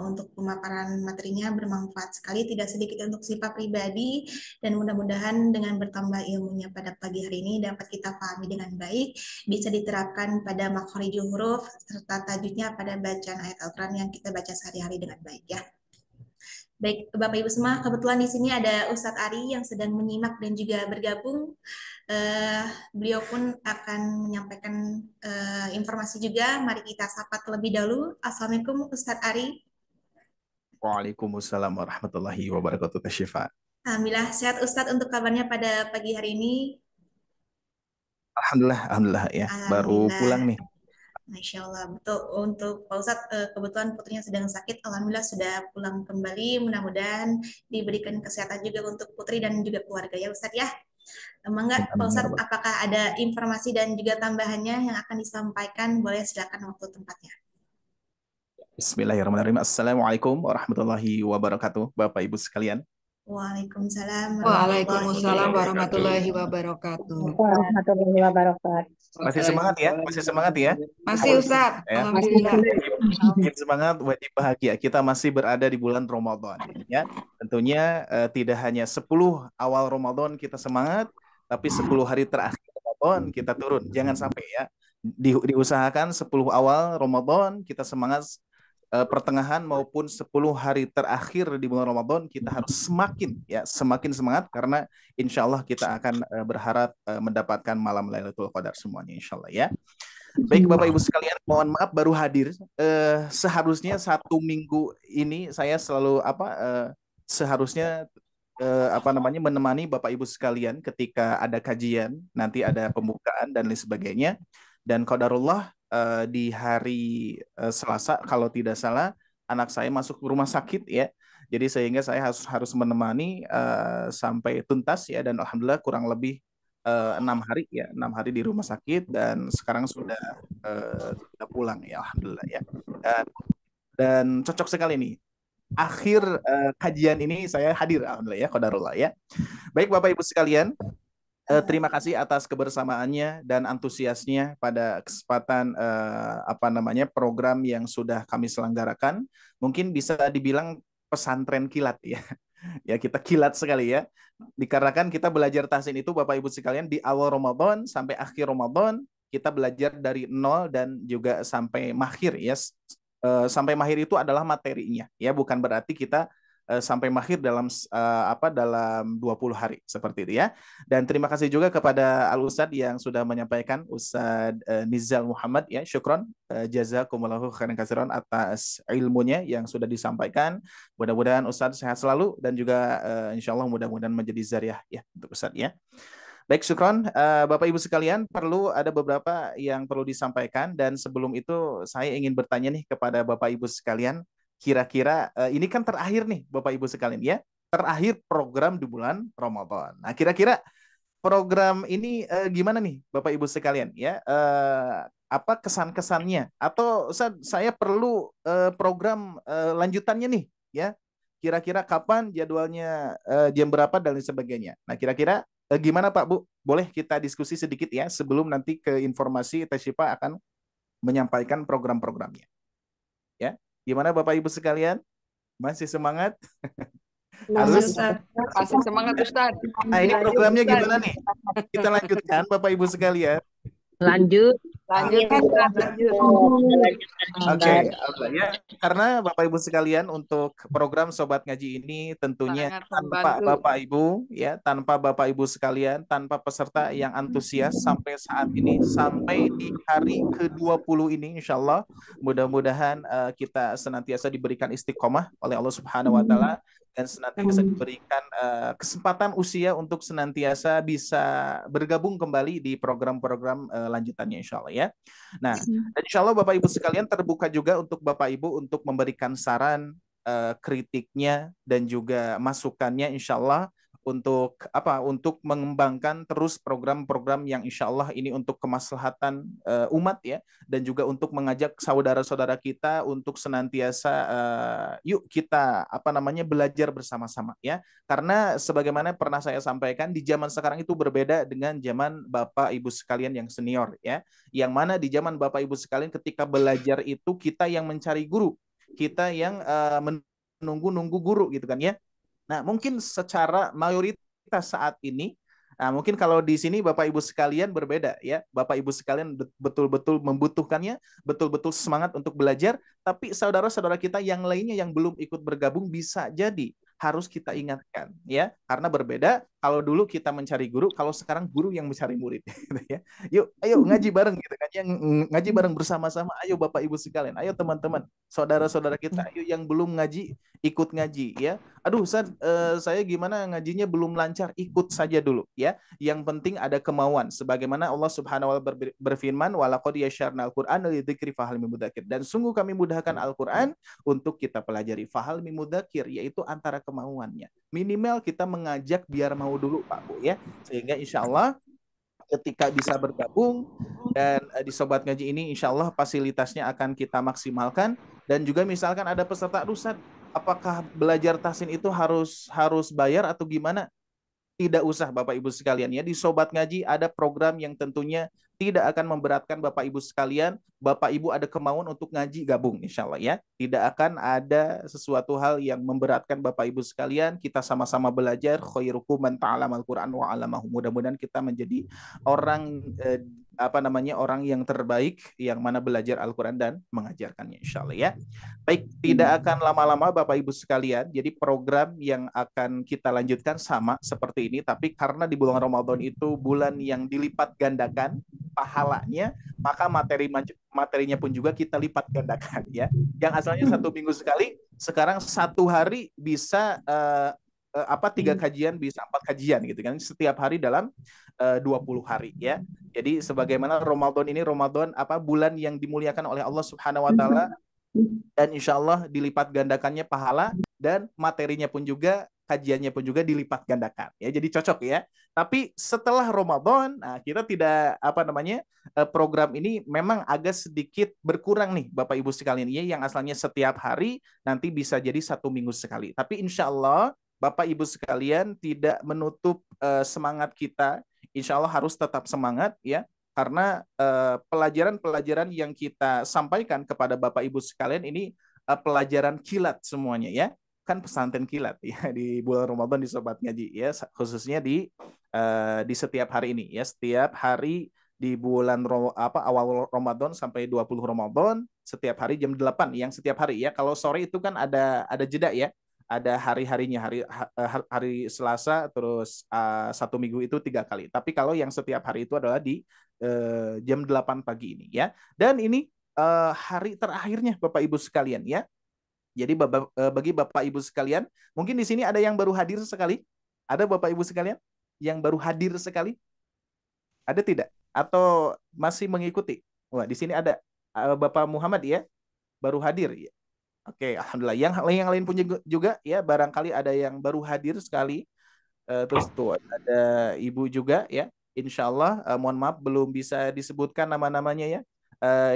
Speaker 1: untuk pemaparan materinya bermanfaat sekali, tidak sedikit untuk sifat pribadi dan mudah-mudahan dengan bertambah ilmunya pada pagi hari ini dapat kita pahami dengan baik, bisa diterapkan pada makhorijul huruf serta tajwidnya pada bacaan ayat Al-Quran yang kita baca sehari-hari dengan baik ya. Baik, Bapak Ibu semua, kebetulan di sini ada Ustadz Ari yang sedang menyimak dan juga bergabung. Beliau pun akan menyampaikan informasi juga. Mari kita sapa terlebih dahulu. Assalamualaikum Ustadz Ari.
Speaker 17: Waalaikumsalam warahmatullahi wabarakatuh. Syifa.
Speaker 1: Alhamdulillah sehat Ustadz, untuk kabarnya pada pagi hari ini.
Speaker 17: Alhamdulillah ya. Baru pulang nih.
Speaker 1: Masya Allah, betul. Untuk Pak Ustadz, kebetulan putrinya sedang sakit. Alhamdulillah sudah pulang kembali. Mudah-mudahan diberikan kesehatan juga untuk putri dan juga keluarga ya Ustadz ya. Mangga Pak Ustadz, apakah ada informasi dan juga tambahannya yang akan disampaikan? Boleh silakan waktu tempatnya.
Speaker 17: Bismillahirrahmanirrahim. Assalamualaikum warahmatullahi wabarakatuh, Bapak Ibu sekalian.
Speaker 1: Waalaikumsalam
Speaker 15: warahmatullahi wabarakatuh.
Speaker 4: Warahmatullahi wabarakatuh.
Speaker 17: Masih semangat ya? Masih semangat ya?
Speaker 15: Masih Ustadz,
Speaker 17: ya.
Speaker 15: Alhamdulillah.
Speaker 17: Makin semangat, wajib bahagia. Kita masih berada di bulan Ramadan ya. Tentunya tidak hanya 10 awal Ramadan kita semangat, tapi 10 hari terakhir Ramadan kita turun. Jangan sampai ya. Diusahakan 10 awal Ramadan kita semangat, pertengahan maupun 10 hari terakhir di bulan Ramadan kita harus semakin semangat karena insya Allah kita akan berharap mendapatkan malam Lailatul Qadar semuanya insya Allah ya. Baik Bapak Ibu sekalian, mohon maaf baru hadir. Seharusnya 1 minggu ini saya selalu seharusnya menemani Bapak Ibu sekalian ketika ada kajian, nanti ada pembukaan dan lain sebagainya. Dan qadarullah di hari Selasa kalau tidak salah anak saya masuk rumah sakit ya. Jadi sehingga saya harus menemani sampai tuntas ya, dan alhamdulillah kurang lebih 6 hari ya, 6 hari di rumah sakit dan sekarang sudah pulang ya alhamdulillah ya. Dan cocok sekali nih. Akhir kajian ini saya hadir alhamdulillah ya, qadarullah ya. Baik Bapak Ibu sekalian, terima kasih atas kebersamaannya dan antusiasnya pada kesempatan program yang sudah kami selenggarakan. Mungkin bisa dibilang pesantren kilat ya. Ya kita kilat sekali ya. Dikarenakan kita belajar tahsin itu Bapak Ibu sekalian di awal Ramadan sampai akhir Ramadan kita belajar dari nol dan juga sampai mahir ya. Sampai mahir itu adalah materinya ya, bukan berarti kita sampai mahir dalam 20 hari seperti itu ya. Dan terima kasih juga kepada Al Ustadz yang sudah menyampaikan, Ustadz Nizal Muhammad ya, syukron jazakumullahu khairan katsiran atas ilmunya yang sudah disampaikan. Mudah-mudahan Ustadz sehat selalu dan juga insyaallah mudah-mudahan menjadi zariah ya untuk Ustadz ya. Baik, syukron. Bapak Ibu sekalian, ada beberapa yang perlu disampaikan, dan sebelum itu saya ingin bertanya nih kepada Bapak Ibu sekalian. Kira-kira ini kan terakhir nih Bapak Ibu sekalian ya, terakhir program di bulan Ramadan. Nah kira-kira program ini gimana nih Bapak Ibu sekalian ya, apa kesan-kesannya, atau saya perlu program lanjutannya nih ya, kira-kira kapan jadwalnya, jam berapa dan lain sebagainya. Nah kira-kira gimana Pak Bu, boleh kita diskusi sedikit ya sebelum nanti ke informasi Teh Syifa akan menyampaikan program-programnya ya. Gimana Bapak Ibu sekalian? Masih semangat? Harus?
Speaker 13: Masih semangat Ustaz.
Speaker 17: Nah ini programnya gimana nih? Kita lanjutkan Bapak Ibu sekalian.
Speaker 11: Lanjut.
Speaker 9: Lanjut
Speaker 15: Kan
Speaker 9: Ustaz, lanjut.
Speaker 17: Oke, ya. Karena Bapak Ibu sekalian untuk program Sobat Ngaji ini tentunya
Speaker 9: Sangat
Speaker 17: tanpa
Speaker 9: membantu.
Speaker 17: Bapak Ibu ya, tanpa Bapak Ibu sekalian, tanpa peserta yang antusias sampai saat ini, sampai di hari ke-20 ini insya Allah, mudah-mudahan kita senantiasa diberikan istiqomah oleh Allah Subhanahu wa taala dan senantiasa diberikan kesempatan usia untuk senantiasa bisa bergabung kembali di program-program lanjutannya insya Allah ya. Nah, dan insya Allah Bapak Ibu sekalian terbuka juga untuk Bapak Ibu untuk memberikan saran, kritiknya dan juga masukannya insya Allah untuk apa? Untuk mengembangkan terus program-program yang insya Allah ini untuk kemaslahatan umat ya, dan juga untuk mengajak saudara-saudara kita untuk senantiasa yuk kita apa namanya belajar bersama-sama ya. Karena sebagaimana pernah saya sampaikan di zaman sekarang itu berbeda dengan zaman Bapak Ibu sekalian yang senior ya. Yang mana di zaman Bapak Ibu sekalian ketika belajar itu kita yang mencari guru, kita yang menunggu-nunggu guru gitu kan ya. Nah, mungkin secara mayoritas saat ini, nah mungkin kalau di sini Bapak Ibu sekalian berbeda ya. Bapak Ibu sekalian betul-betul membutuhkannya, betul-betul semangat untuk belajar, tapi saudara-saudara kita yang lainnya yang belum ikut bergabung bisa jadi harus kita ingatkan ya. Karena berbeda kalau dulu kita mencari guru, kalau sekarang guru yang mencari murid gitu ya. Yuk, ayo ngaji bareng gitu kan. Yang ngaji bareng bersama-sama. Ayo Bapak Ibu sekalian, ayo teman-teman, saudara-saudara kita, ayo yang belum ngaji ikut ngaji ya. Aduh, saya gimana ngajinya belum lancar, ikut saja dulu ya. Yang penting ada kemauan. Sebagaimana Allah Subhanahu wa taala berfirman, "Walaqad yasyarnal Qur'ana lidzikri fahal min mudzakir." Dan sungguh kami mudahkan Al-Qur'an untuk kita pelajari. Fahal min mudzakir, yaitu antara kemauannya. Minimal kita mengajak biar mau dulu Pak Bu ya. Sehingga insya Allah ketika bisa bergabung dan di Sobat Ngaji ini insya Allah fasilitasnya akan kita maksimalkan. Dan juga misalkan ada peserta, Ustaz, apakah belajar tahsin itu harus bayar atau gimana? Tidak usah Bapak Ibu sekalian ya. Di Sobat Ngaji ada program yang tentunya tidak akan memberatkan Bapak Ibu sekalian. Bapak Ibu ada kemauan untuk ngaji, gabung insya Allah ya. Tidak akan ada sesuatu hal yang memberatkan Bapak Ibu sekalian. Kita sama-sama belajar. Khairukum man ta'alamal Qur'an wa 'allamahu. Mudah-mudahan kita menjadi orang orang yang terbaik yang mana belajar Al-Quran dan mengajarkannya insya Allah ya. Baik, tidak akan lama-lama Bapak Ibu sekalian. Jadi program yang akan kita lanjutkan sama seperti ini, tapi karena di bulan Ramadan itu bulan yang dilipat gandakan pahalanya, maka materinya pun juga kita lipat gandakan ya. Yang asalnya 1 minggu sekali, sekarang 1 hari bisa 3 kajian, bisa 4 kajian gitu kan, setiap hari dalam 20 hari ya. Jadi sebagaimana Ramadan ini bulan yang dimuliakan oleh Allah Subhanahu wa taala, dan insya Allah dilipat gandakannya pahala dan materinya pun juga, kajiannya pun juga dilipat gandakan ya. Jadi cocok ya. Tapi setelah Ramadan, nah kita tidak program ini memang agak sedikit berkurang nih Bapak Ibu sekalian ya, yang asalnya setiap hari nanti bisa jadi 1 minggu sekali. Tapi insya Allah Bapak Ibu sekalian tidak menutup semangat kita. Insya Allah harus tetap semangat ya. Karena pelajaran-pelajaran yang kita sampaikan kepada Bapak Ibu sekalian ini pelajaran kilat semuanya ya. Kan pesantren kilat ya di bulan Ramadan di Sobat Ngaji ya, khususnya di setiap hari ini ya. Setiap hari di bulan awal Ramadan sampai 20 Ramadan, setiap hari jam 8 yang setiap hari ya. Kalau sore itu kan ada jeda ya. Ada hari-harinya, hari Selasa, terus 1 minggu itu 3 kali. Tapi kalau yang setiap hari itu adalah di jam 8 pagi ini ya. Dan ini hari terakhirnya Bapak Ibu sekalian ya. Jadi bagi Bapak Ibu sekalian, mungkin di sini ada yang baru hadir sekali? Ada Bapak Ibu sekalian yang baru hadir sekali? Ada tidak? Atau masih mengikuti? Wah, di sini ada Bapak Muhammad ya, baru hadir ya. Oke, alhamdulillah. Yang lain pun juga ya, barangkali ada yang baru hadir sekali. Terus tuh ada Ibu juga ya. Insya Allah, mohon maaf belum bisa disebutkan nama-namanya ya.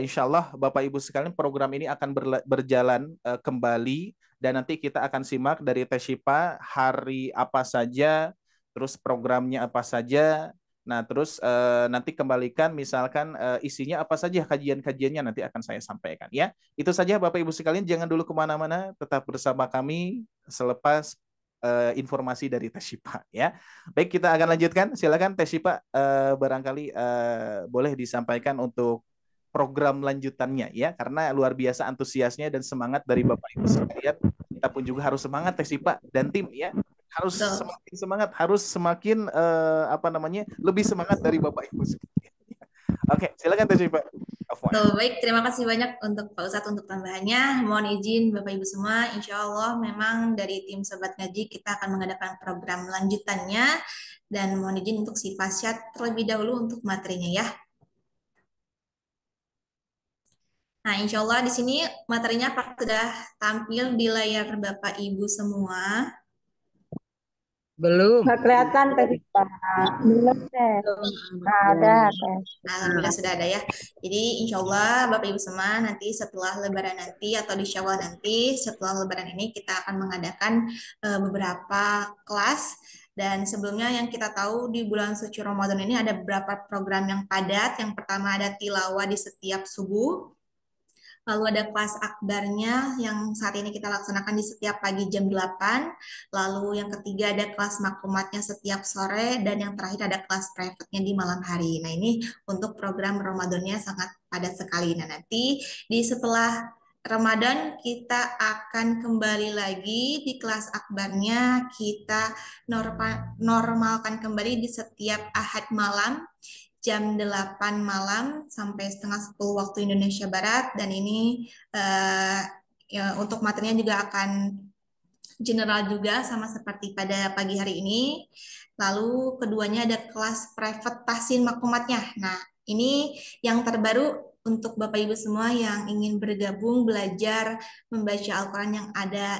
Speaker 17: Insya Allah Bapak Ibu sekalian program ini akan berjalan kembali, dan nanti kita akan simak dari Teh Syifa hari apa saja, terus programnya apa saja. Nah, terus nanti kembalikan misalkan isinya apa saja, kajian-kajiannya nanti akan saya sampaikan ya. Itu saja Bapak Ibu sekalian, jangan dulu kemana-mana, tetap bersama kami selepas informasi dari Teh Syifa ya. Baik, kita akan lanjutkan. Silakan Teh Syifa, barangkali boleh disampaikan untuk program lanjutannya ya, karena luar biasa antusiasnya dan semangat dari Bapak Ibu sekalian. Kita pun juga harus semangat Teh Sipa dan tim ya, harus semakin semangat, harus semakin lebih semangat dari Bapak Ibu sekalian. Oke, silakan Teh Sipa.
Speaker 1: Baik, terima kasih banyak untuk Pak Ustadz untuk tambahannya. Mohon izin Bapak Ibu semua, insya Allah memang dari tim Sobat Ngaji kita akan mengadakan program lanjutannya, dan mohon izin untuk si Fasyad terlebih dahulu untuk materinya ya. Nah, insya Allah di sini materinya sudah tampil di layar Bapak Ibu semua.
Speaker 12: Belum.
Speaker 4: Nggak kelihatan tadi Pak. Belum teh. Ada teh.
Speaker 1: Alhamdulillah sudah ada ya. Jadi insya Allah Bapak Ibu semua nanti setelah Lebaran nanti atau di Syawal nanti setelah Lebaran ini kita akan mengadakan beberapa kelas. Dan sebelumnya yang kita tahu di bulan suci Ramadan ini ada beberapa program yang padat. Yang pertama ada tilawah di setiap subuh. Lalu ada kelas akbarnya yang saat ini kita laksanakan di setiap pagi jam 8. Lalu yang ketiga ada kelas maklumatnya setiap sore. Dan yang terakhir ada kelas private-nya di malam hari. Nah ini untuk program Ramadannya sangat padat sekali. Nah nanti di setelah Ramadan kita akan kembali lagi di kelas akbarnya. Kita normalkan kembali di setiap Ahad malam jam 8 malam sampai setengah 10 waktu Indonesia Barat. Dan ini ya, untuk materinya juga akan general juga sama seperti pada pagi hari ini. Lalu keduanya ada kelas private tahsin maklumatnya. Nah ini yang terbaru untuk Bapak Ibu semua yang ingin bergabung belajar membaca Al-Quran yang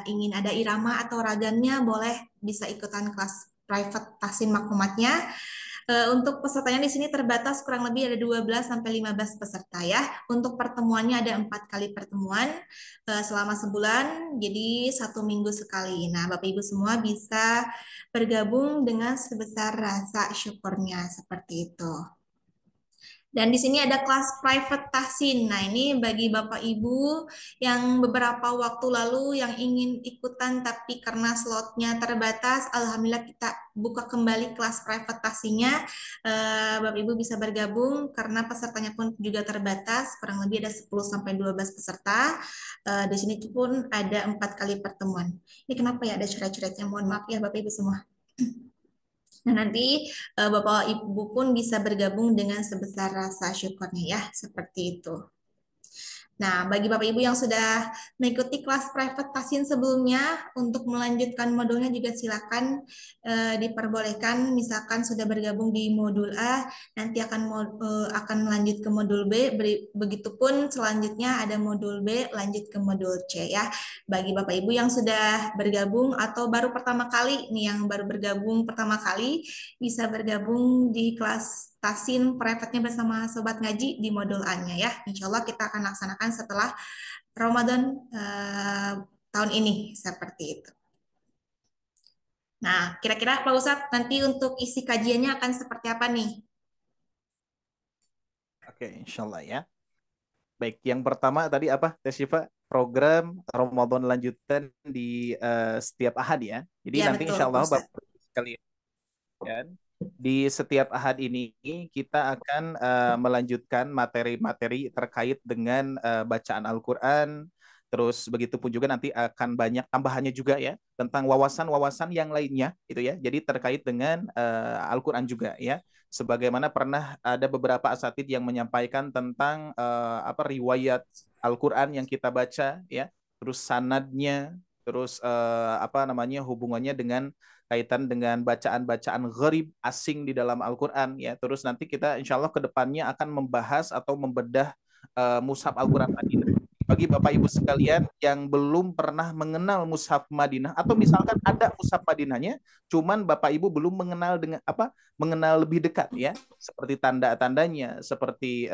Speaker 1: ingin ada irama atau ragamnya, boleh bisa ikutan kelas private tahsin maklumatnya. Untuk pesertanya di sini terbatas kurang lebih ada 12 sampai 15 peserta ya. Untuk pertemuannya ada 4 kali pertemuan selama sebulan, jadi 1 minggu sekali. Nah, Bapak Ibu semua bisa bergabung dengan sebesar rasa syukurnya seperti itu. Dan di sini ada kelas private tahsin. Nah, ini bagi Bapak Ibu yang beberapa waktu lalu yang ingin ikutan tapi karena slotnya terbatas, alhamdulillah kita buka kembali kelas private tahsinnya. Bapak Ibu bisa bergabung karena pesertanya pun juga terbatas, kurang lebih ada 10 sampai 12 peserta. Di sini pun ada 4 kali pertemuan. Ini kenapa ya ada coret-coretnya? Mohon maaf ya Bapak Ibu semua. Nah, nanti Bapak Ibu pun bisa bergabung dengan sebesar rasa syukurnya ya, seperti itu. Nah, bagi Bapak Ibu yang sudah mengikuti kelas private tahsin sebelumnya, untuk melanjutkan modulnya juga silakan diperbolehkan. Misalkan sudah bergabung di modul A, nanti akan melanjut ke modul B. Begitupun selanjutnya ada modul B, lanjut ke modul C ya. Bagi Bapak Ibu yang sudah bergabung atau baru pertama kali, nih yang baru bergabung pertama kali, bisa bergabung di kelas tahsin private-nya bersama Sobat Ngaji di modul A-nya ya. Insya Allah kita akan laksanakan setelah Ramadan tahun ini seperti itu. Nah, kira-kira Pak Ustadz nanti untuk isi kajiannya akan seperti apa nih?
Speaker 17: Oke, insya Allah ya. Baik, yang pertama tadi apa, Teh Syifa? Program Ramadan lanjutan di setiap Ahad ya. Jadi
Speaker 1: Ya,
Speaker 17: nanti
Speaker 1: betul,
Speaker 17: insya Allah
Speaker 1: Pak Ustadz.
Speaker 17: Bapak sekalian, di setiap Ahad ini kita akan melanjutkan materi-materi terkait dengan bacaan Al-Quran. Terus begitu pun juga nanti akan banyak tambahannya juga ya tentang wawasan-wawasan yang lainnya itu ya. Jadi terkait dengan Al-Quran juga ya. Sebagaimana pernah ada beberapa asatid yang menyampaikan tentang riwayat Al-Quran yang kita baca ya. Terus sanadnya, terus hubungannya dengan kaitan dengan bacaan-bacaan gharib asing di dalam Al-Quran ya. Terus nanti kita insya Allah ke depannya akan membahas atau membedah mushaf Al-Quran Madinah. Bagi Bapak Ibu sekalian yang belum pernah mengenal mushaf Madinah atau misalkan ada mushaf Madinahnya, cuman Bapak Ibu belum mengenal mengenal lebih dekat ya, seperti tanda-tandanya, seperti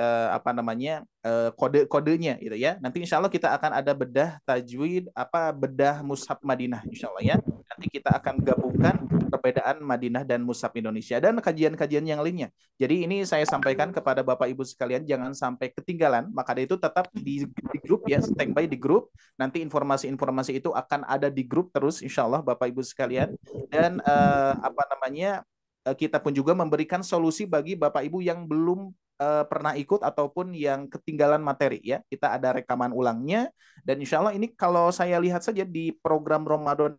Speaker 17: kode-kodenya gitu ya. Nanti insya Allah kita akan ada bedah tajwid, bedah mushaf Madinah insya Allah ya. Nanti kita akan gabungkan perbedaan Madinah dan mushaf Indonesia dan kajian-kajian yang lainnya. Jadi ini saya sampaikan kepada Bapak Ibu sekalian, jangan sampai ketinggalan. Maka dari itu tetap di grup ya, standby di grup. Nanti informasi-informasi itu akan ada di grup terus insya Allah Bapak Ibu sekalian. Dan kita pun juga memberikan solusi bagi Bapak Ibu yang belum pernah ikut ataupun yang ketinggalan materi ya. Kita ada rekaman ulangnya dan insya Allah ini kalau saya lihat saja di program Ramadan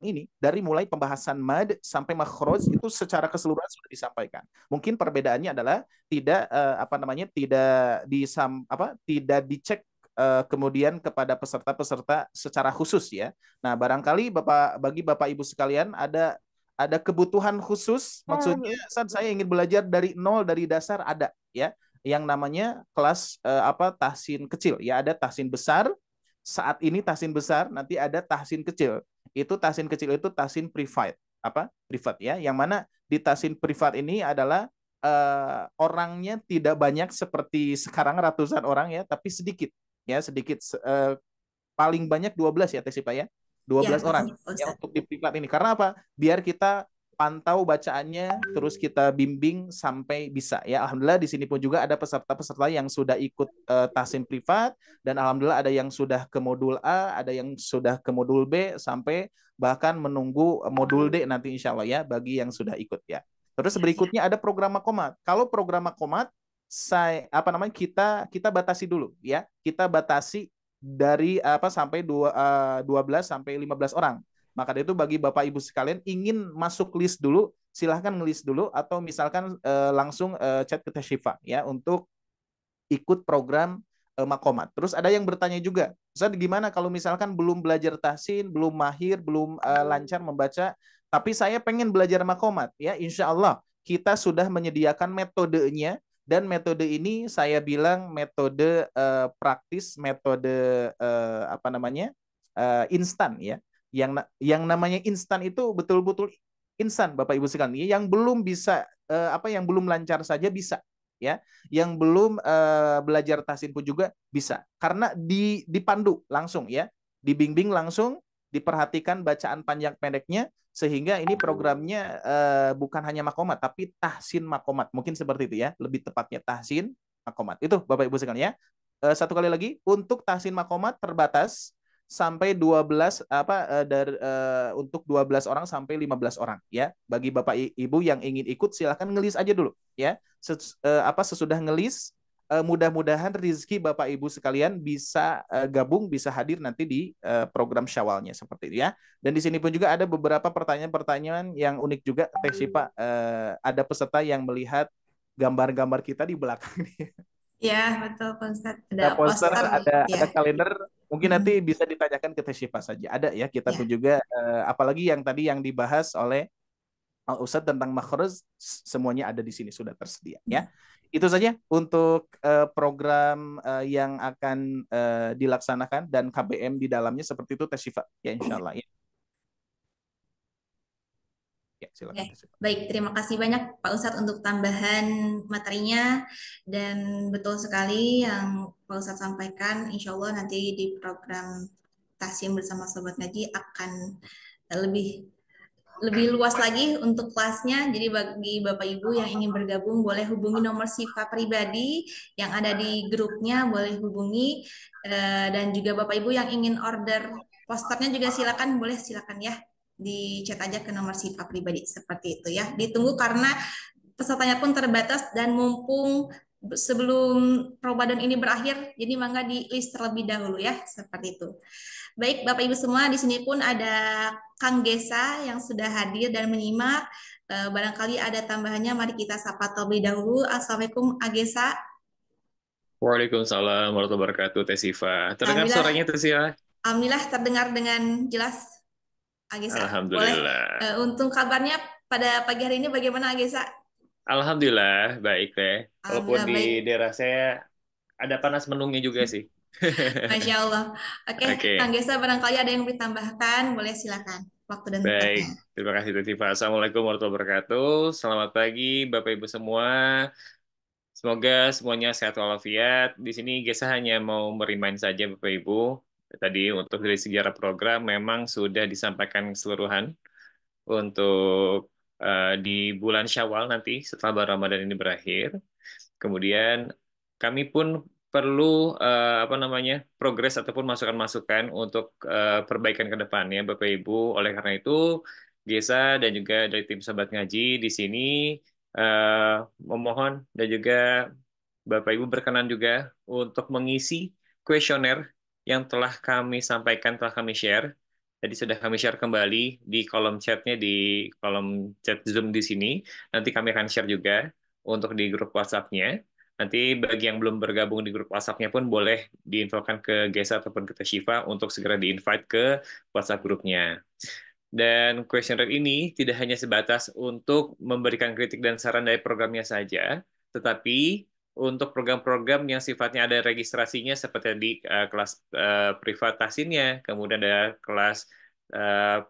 Speaker 17: ini dari mulai pembahasan mad sampai makhraj itu secara keseluruhan sudah disampaikan. Mungkin perbedaannya adalah tidak tidak dicek kemudian kepada peserta-peserta secara khusus ya. Nah, barangkali bagi Bapak Ibu sekalian ada kebutuhan khusus, maksudnya saat saya ingin belajar dari nol dari dasar ada ya. Yang namanya kelas tahsin kecil ya, ada tahsin besar. Saat ini tahsin besar, nanti ada tahsin kecil. Itu tahsin kecil itu tahsin privat, privat ya. Yang mana di tahsin privat ini adalah orangnya tidak banyak seperti sekarang ratusan orang ya, tapi sedikit ya, sedikit paling banyak 12 ya Tesipa ya. 12 orang ya untuk di privat ini. Karena apa? Biar kita pantau bacaannya, terus kita bimbing sampai bisa ya. Alhamdulillah di sini pun juga ada peserta-peserta yang sudah ikut tahsin privat dan alhamdulillah ada yang sudah ke modul A, ada yang sudah ke modul B sampai bahkan menunggu modul D nanti insya Allah ya bagi yang sudah ikut ya. Terus berikutnya ada program makomat. Kalau program makomat kita batasi dulu ya. Kita batasi dari sampai 12 sampai 15 orang. Maka dari itu bagi Bapak Ibu sekalian ingin masuk list dulu, silahkan ngelis dulu atau misalkan langsung chat ke Teshifa ya untuk ikut program makomat. Terus ada yang bertanya juga, Ustaz gimana kalau misalkan belum belajar tahsin, belum mahir, belum lancar membaca, tapi saya pengen belajar makomat ya, insya Allah kita sudah menyediakan metodenya dan metode ini saya bilang metode praktis, metode instan ya. Yang namanya instan itu betul-betul instan Bapak Ibu sekalian. Yang belum bisa yang belum lancar saja bisa ya. Yang belum belajar tahsin pun juga bisa. Karena dipandu langsung ya. Dibimbing langsung, diperhatikan bacaan panjang pendeknya sehingga ini programnya bukan hanya makomat tapi tahsin makomat. Mungkin seperti itu ya. Lebih tepatnya tahsin makomat. Itu Bapak Ibu sekalian ya. Satu kali lagi untuk tahsin makomat terbatas sampai 12 untuk 12 orang sampai 15 orang ya. Bagi Bapak Ibu yang ingin ikut silahkan ngelis aja dulu ya. Sesudah ngelis mudah-mudahan rezeki Bapak Ibu sekalian bisa gabung, bisa hadir nanti di program Syawalnya seperti itu ya. Dan di sini pun juga ada beberapa pertanyaan-pertanyaan yang unik juga Teshifa, ada peserta yang melihat gambar-gambar kita di belakang nih.
Speaker 1: Ya, betul Pak Ustadz.
Speaker 17: Ada poster, ada kalender. Mungkin nanti bisa ditanyakan ke Teshifa saja. Ada ya, kita pun juga apalagi yang tadi yang dibahas oleh Ustadz tentang makhraj, semuanya ada di sini sudah tersedia ya. Itu saja untuk program yang akan dilaksanakan dan KBM di dalamnya seperti itu Teshifa ya insyaallah ya. Silakan.
Speaker 1: Baik, terima kasih banyak Pak Ustadz untuk tambahan materinya dan betul sekali yang Pak Ustadz sampaikan. Insya Allah nanti di program Tahsin bersama Sobat Ngaji akan lebih luas lagi untuk kelasnya. Jadi bagi Bapak Ibu yang ingin bergabung boleh hubungi nomor Sifa pribadi yang ada di grupnya, boleh hubungi dan juga Bapak Ibu yang ingin order posternya juga silakan ya. Di chat aja ke nomor Sifa pribadi seperti itu ya. Ditunggu karena pesertanya pun terbatas dan mumpung sebelum Ramadan ini berakhir, jadi mangga di list terlebih dahulu ya, seperti itu. Baik, Bapak Ibu semua, di sini pun ada Kang Gesa yang sudah hadir dan menyimak. Barangkali ada tambahannya, mari kita sapa terlebih dahulu. Assalamualaikum, Agesa.
Speaker 18: Waalaikumsalam warahmatullahi wabarakatuh, Teshifa. Terdengar suaranya, Teshifa?
Speaker 1: Alhamdulillah terdengar dengan jelas. Agesa,
Speaker 18: alhamdulillah.
Speaker 1: Boleh. Untuk kabarnya pada pagi hari ini bagaimana Agesa?
Speaker 18: Alhamdulillah baik deh. Walaupun di daerah saya ada panas menungnya juga sih.
Speaker 1: Masya Allah. Oke. Kang Gesa barangkali ada yang ditambahkan, boleh silakan. Waktu dan tempatnya.
Speaker 18: Baik, terima kasih Teshifa. Assalamualaikum warahmatullahi wabarakatuh. Selamat pagi Bapak Ibu semua. Semoga semuanya sehat walafiat. Di sini Gesa hanya mau merimain saja Bapak Ibu. Tadi untuk dari sejarah program memang sudah disampaikan keseluruhan untuk di bulan Syawal nanti setelah Ramadan ini berakhir. Kemudian kami pun perlu progres ataupun masukan-masukan untuk perbaikan ke depannya Bapak Ibu. Oleh karena itu Gesa dan juga dari tim Sobat Ngaji di sini memohon dan juga Bapak Ibu berkenan juga untuk mengisi kuesioner yang telah kami sampaikan, telah kami share. Jadi sudah kami share kembali di kolom chatnya, di kolom chat Zoom di sini. Nanti kami akan share juga untuk di grup WhatsApp-nya. Nanti bagi yang belum bergabung di grup WhatsApp-nya pun boleh diinfokan ke Gesa ataupun ke Tashifa untuk segera di-invite ke WhatsApp grupnya. Dan questionnaire ini tidak hanya sebatas untuk memberikan kritik dan saran dari programnya saja, tetapi untuk program-program yang sifatnya ada registrasinya seperti di kelas privat tahsinnya, kemudian ada kelas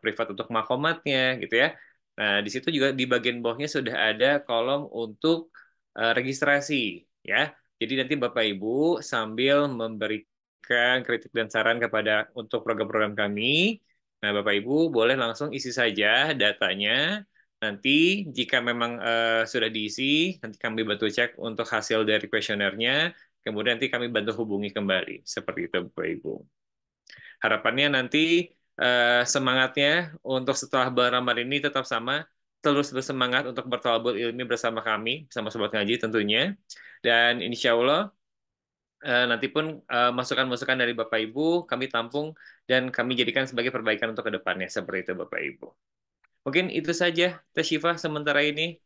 Speaker 18: privat untuk makomatnya, gitu ya. Nah, di situ juga di bagian bawahnya sudah ada kolom untuk registrasi, ya. Jadi nanti Bapak Ibu sambil memberikan kritik dan saran kepada untuk program-program kami. Nah, Bapak Ibu boleh langsung isi saja datanya. Nanti jika memang sudah diisi, nanti kami bantu cek untuk hasil dari kuesionernya. Kemudian nanti kami bantu hubungi kembali. Seperti itu, Bapak Ibu. Harapannya nanti semangatnya untuk setelah bulan Ramadan ini tetap sama. Terus bersemangat untuk bertawabul ilmi bersama kami, sama Sobat Ngaji tentunya. Dan insya Allah nanti pun masukan-masukan dari Bapak Ibu kami tampung dan kami jadikan sebagai perbaikan untuk kedepannya. Seperti itu Bapak Ibu. Mungkin itu saja Teh Syifa sementara ini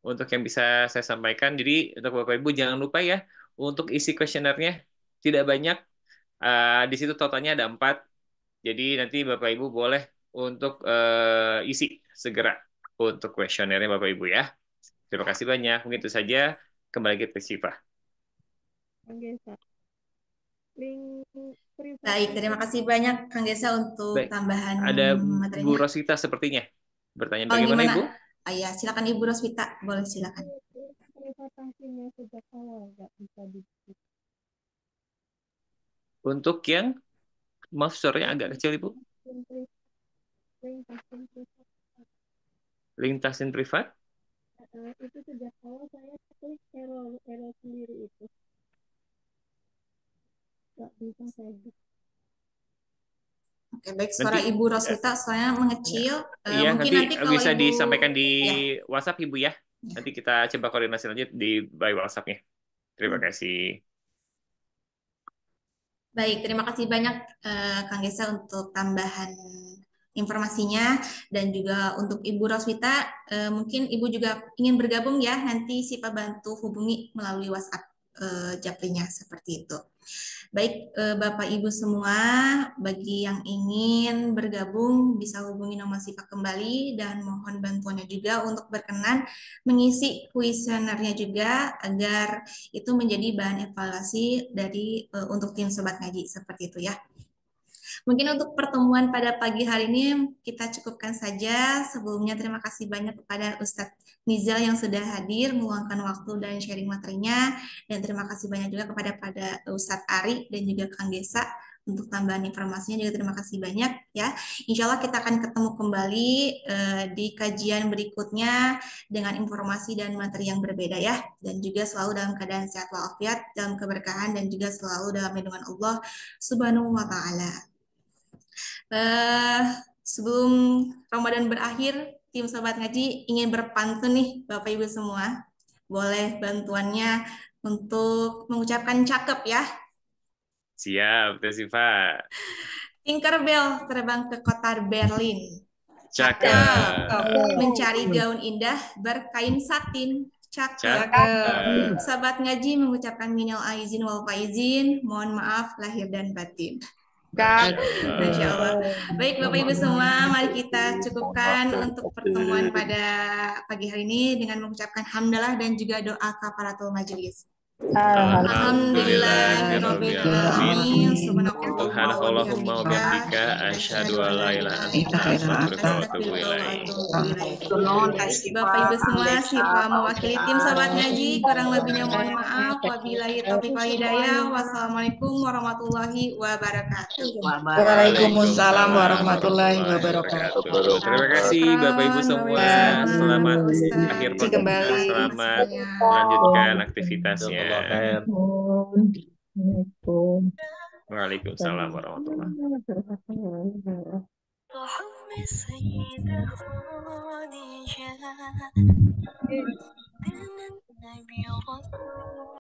Speaker 18: untuk yang bisa saya sampaikan. Jadi untuk Bapak Ibu jangan lupa ya untuk isi kuesionernya tidak banyak. Di situ totalnya ada 4. Jadi nanti Bapak Ibu boleh untuk isi segera untuk kuesionernya Bapak Ibu ya. Terima kasih banyak. Mungkin itu saja. Kembali ke Teh Syifa.
Speaker 1: Baik, terima kasih banyak Kang Gesa untuk
Speaker 18: Baik.
Speaker 1: tambahan
Speaker 18: Ada
Speaker 1: materinya.
Speaker 18: Bu Rosita sepertinya bertanya
Speaker 1: Oh,
Speaker 18: bagaimana
Speaker 1: gimana?
Speaker 18: Ibu?
Speaker 1: Ya, silakan Ibu Roswita, boleh silakan.
Speaker 18: Untuk yang maaf suaranya agak kecil Ibu. Lintasin privat?
Speaker 16: Itu sejak awal saya klik error sendiri itu. Nggak bisa saya buka.
Speaker 1: Oke, baik, suara Ibu Roswita soalnya mengecil.
Speaker 18: Iya,
Speaker 1: Mungkin nanti kalau
Speaker 18: bisa
Speaker 1: Ibu
Speaker 18: disampaikan di
Speaker 1: ya.
Speaker 18: WhatsApp Ibu ya. Nanti kita coba koordinasi lanjut di by WhatsApp-nya. Terima kasih.
Speaker 1: Baik, terima kasih banyak Kang Gesa untuk tambahan informasinya dan juga untuk Ibu Roswita, mungkin Ibu juga ingin bergabung ya, nanti Sipa bantu hubungi melalui WhatsApp Japrinya seperti itu. Baik, Bapak Ibu semua, bagi yang ingin bergabung bisa hubungi nomor Sipa kembali dan mohon bantuannya juga untuk berkenan mengisi kuesionernya juga agar itu menjadi bahan evaluasi dari untuk tim Sobat Ngaji seperti itu ya. Mungkin untuk pertemuan pada pagi hari ini kita cukupkan saja. Sebelumnya terima kasih banyak kepada Ustadz Nizal yang sudah hadir meluangkan waktu dan sharing materinya, dan terima kasih banyak juga kepada Ustadz Ari dan juga Kang Gesa untuk tambahan informasinya juga terima kasih banyak ya. Insya Allah kita akan ketemu kembali di kajian berikutnya dengan informasi dan materi yang berbeda ya, dan juga selalu dalam keadaan sehat walafiat, dalam keberkahan dan juga selalu dalam lindungan Allah Subhanahu wa Ta'ala. Sebelum Ramadan berakhir, tim Sobat Ngaji ingin berpantun nih Bapak Ibu semua. Boleh bantuannya untuk mengucapkan cakep ya.
Speaker 18: Siap, Teh Syifa.
Speaker 1: Tinkerbell terbang ke kota Berlin.
Speaker 18: Cakep.
Speaker 1: Mencari gaun indah berkain satin. Cakep. Sahabat Ngaji mengucapkan minal aizin wal faizin. Mohon maaf lahir dan batin. Masya Allah. Baik Bapak Ibu semua, mari kita cukupkan untuk pertemuan pada pagi hari ini dengan mengucapkan hamdalah dan juga doa kafaratul majelis. Alhamdulillahirabbil alamin.
Speaker 18: Subhanakallahumma wa bihamdika asyhadu an la ilaha illa anta astaghfiruka wa atubu ilaik.
Speaker 1: Bapak Ibu semua, Sifa mewakili tim Sobat Ngaji, kurang lebihnya mohon maaf. Wabillahi taufiq wal hidayah. Wassalamualaikum warahmatullahi wabarakatuh.
Speaker 15: Waalaikumsalam warahmatullahi wabarakatuh.
Speaker 18: Terima kasih Bapak Ibu semua. Selamat akhir pekan. Selamat melanjutkan aktivitasnya. Waalaikumsalam warahmatullahi wabarakatuh.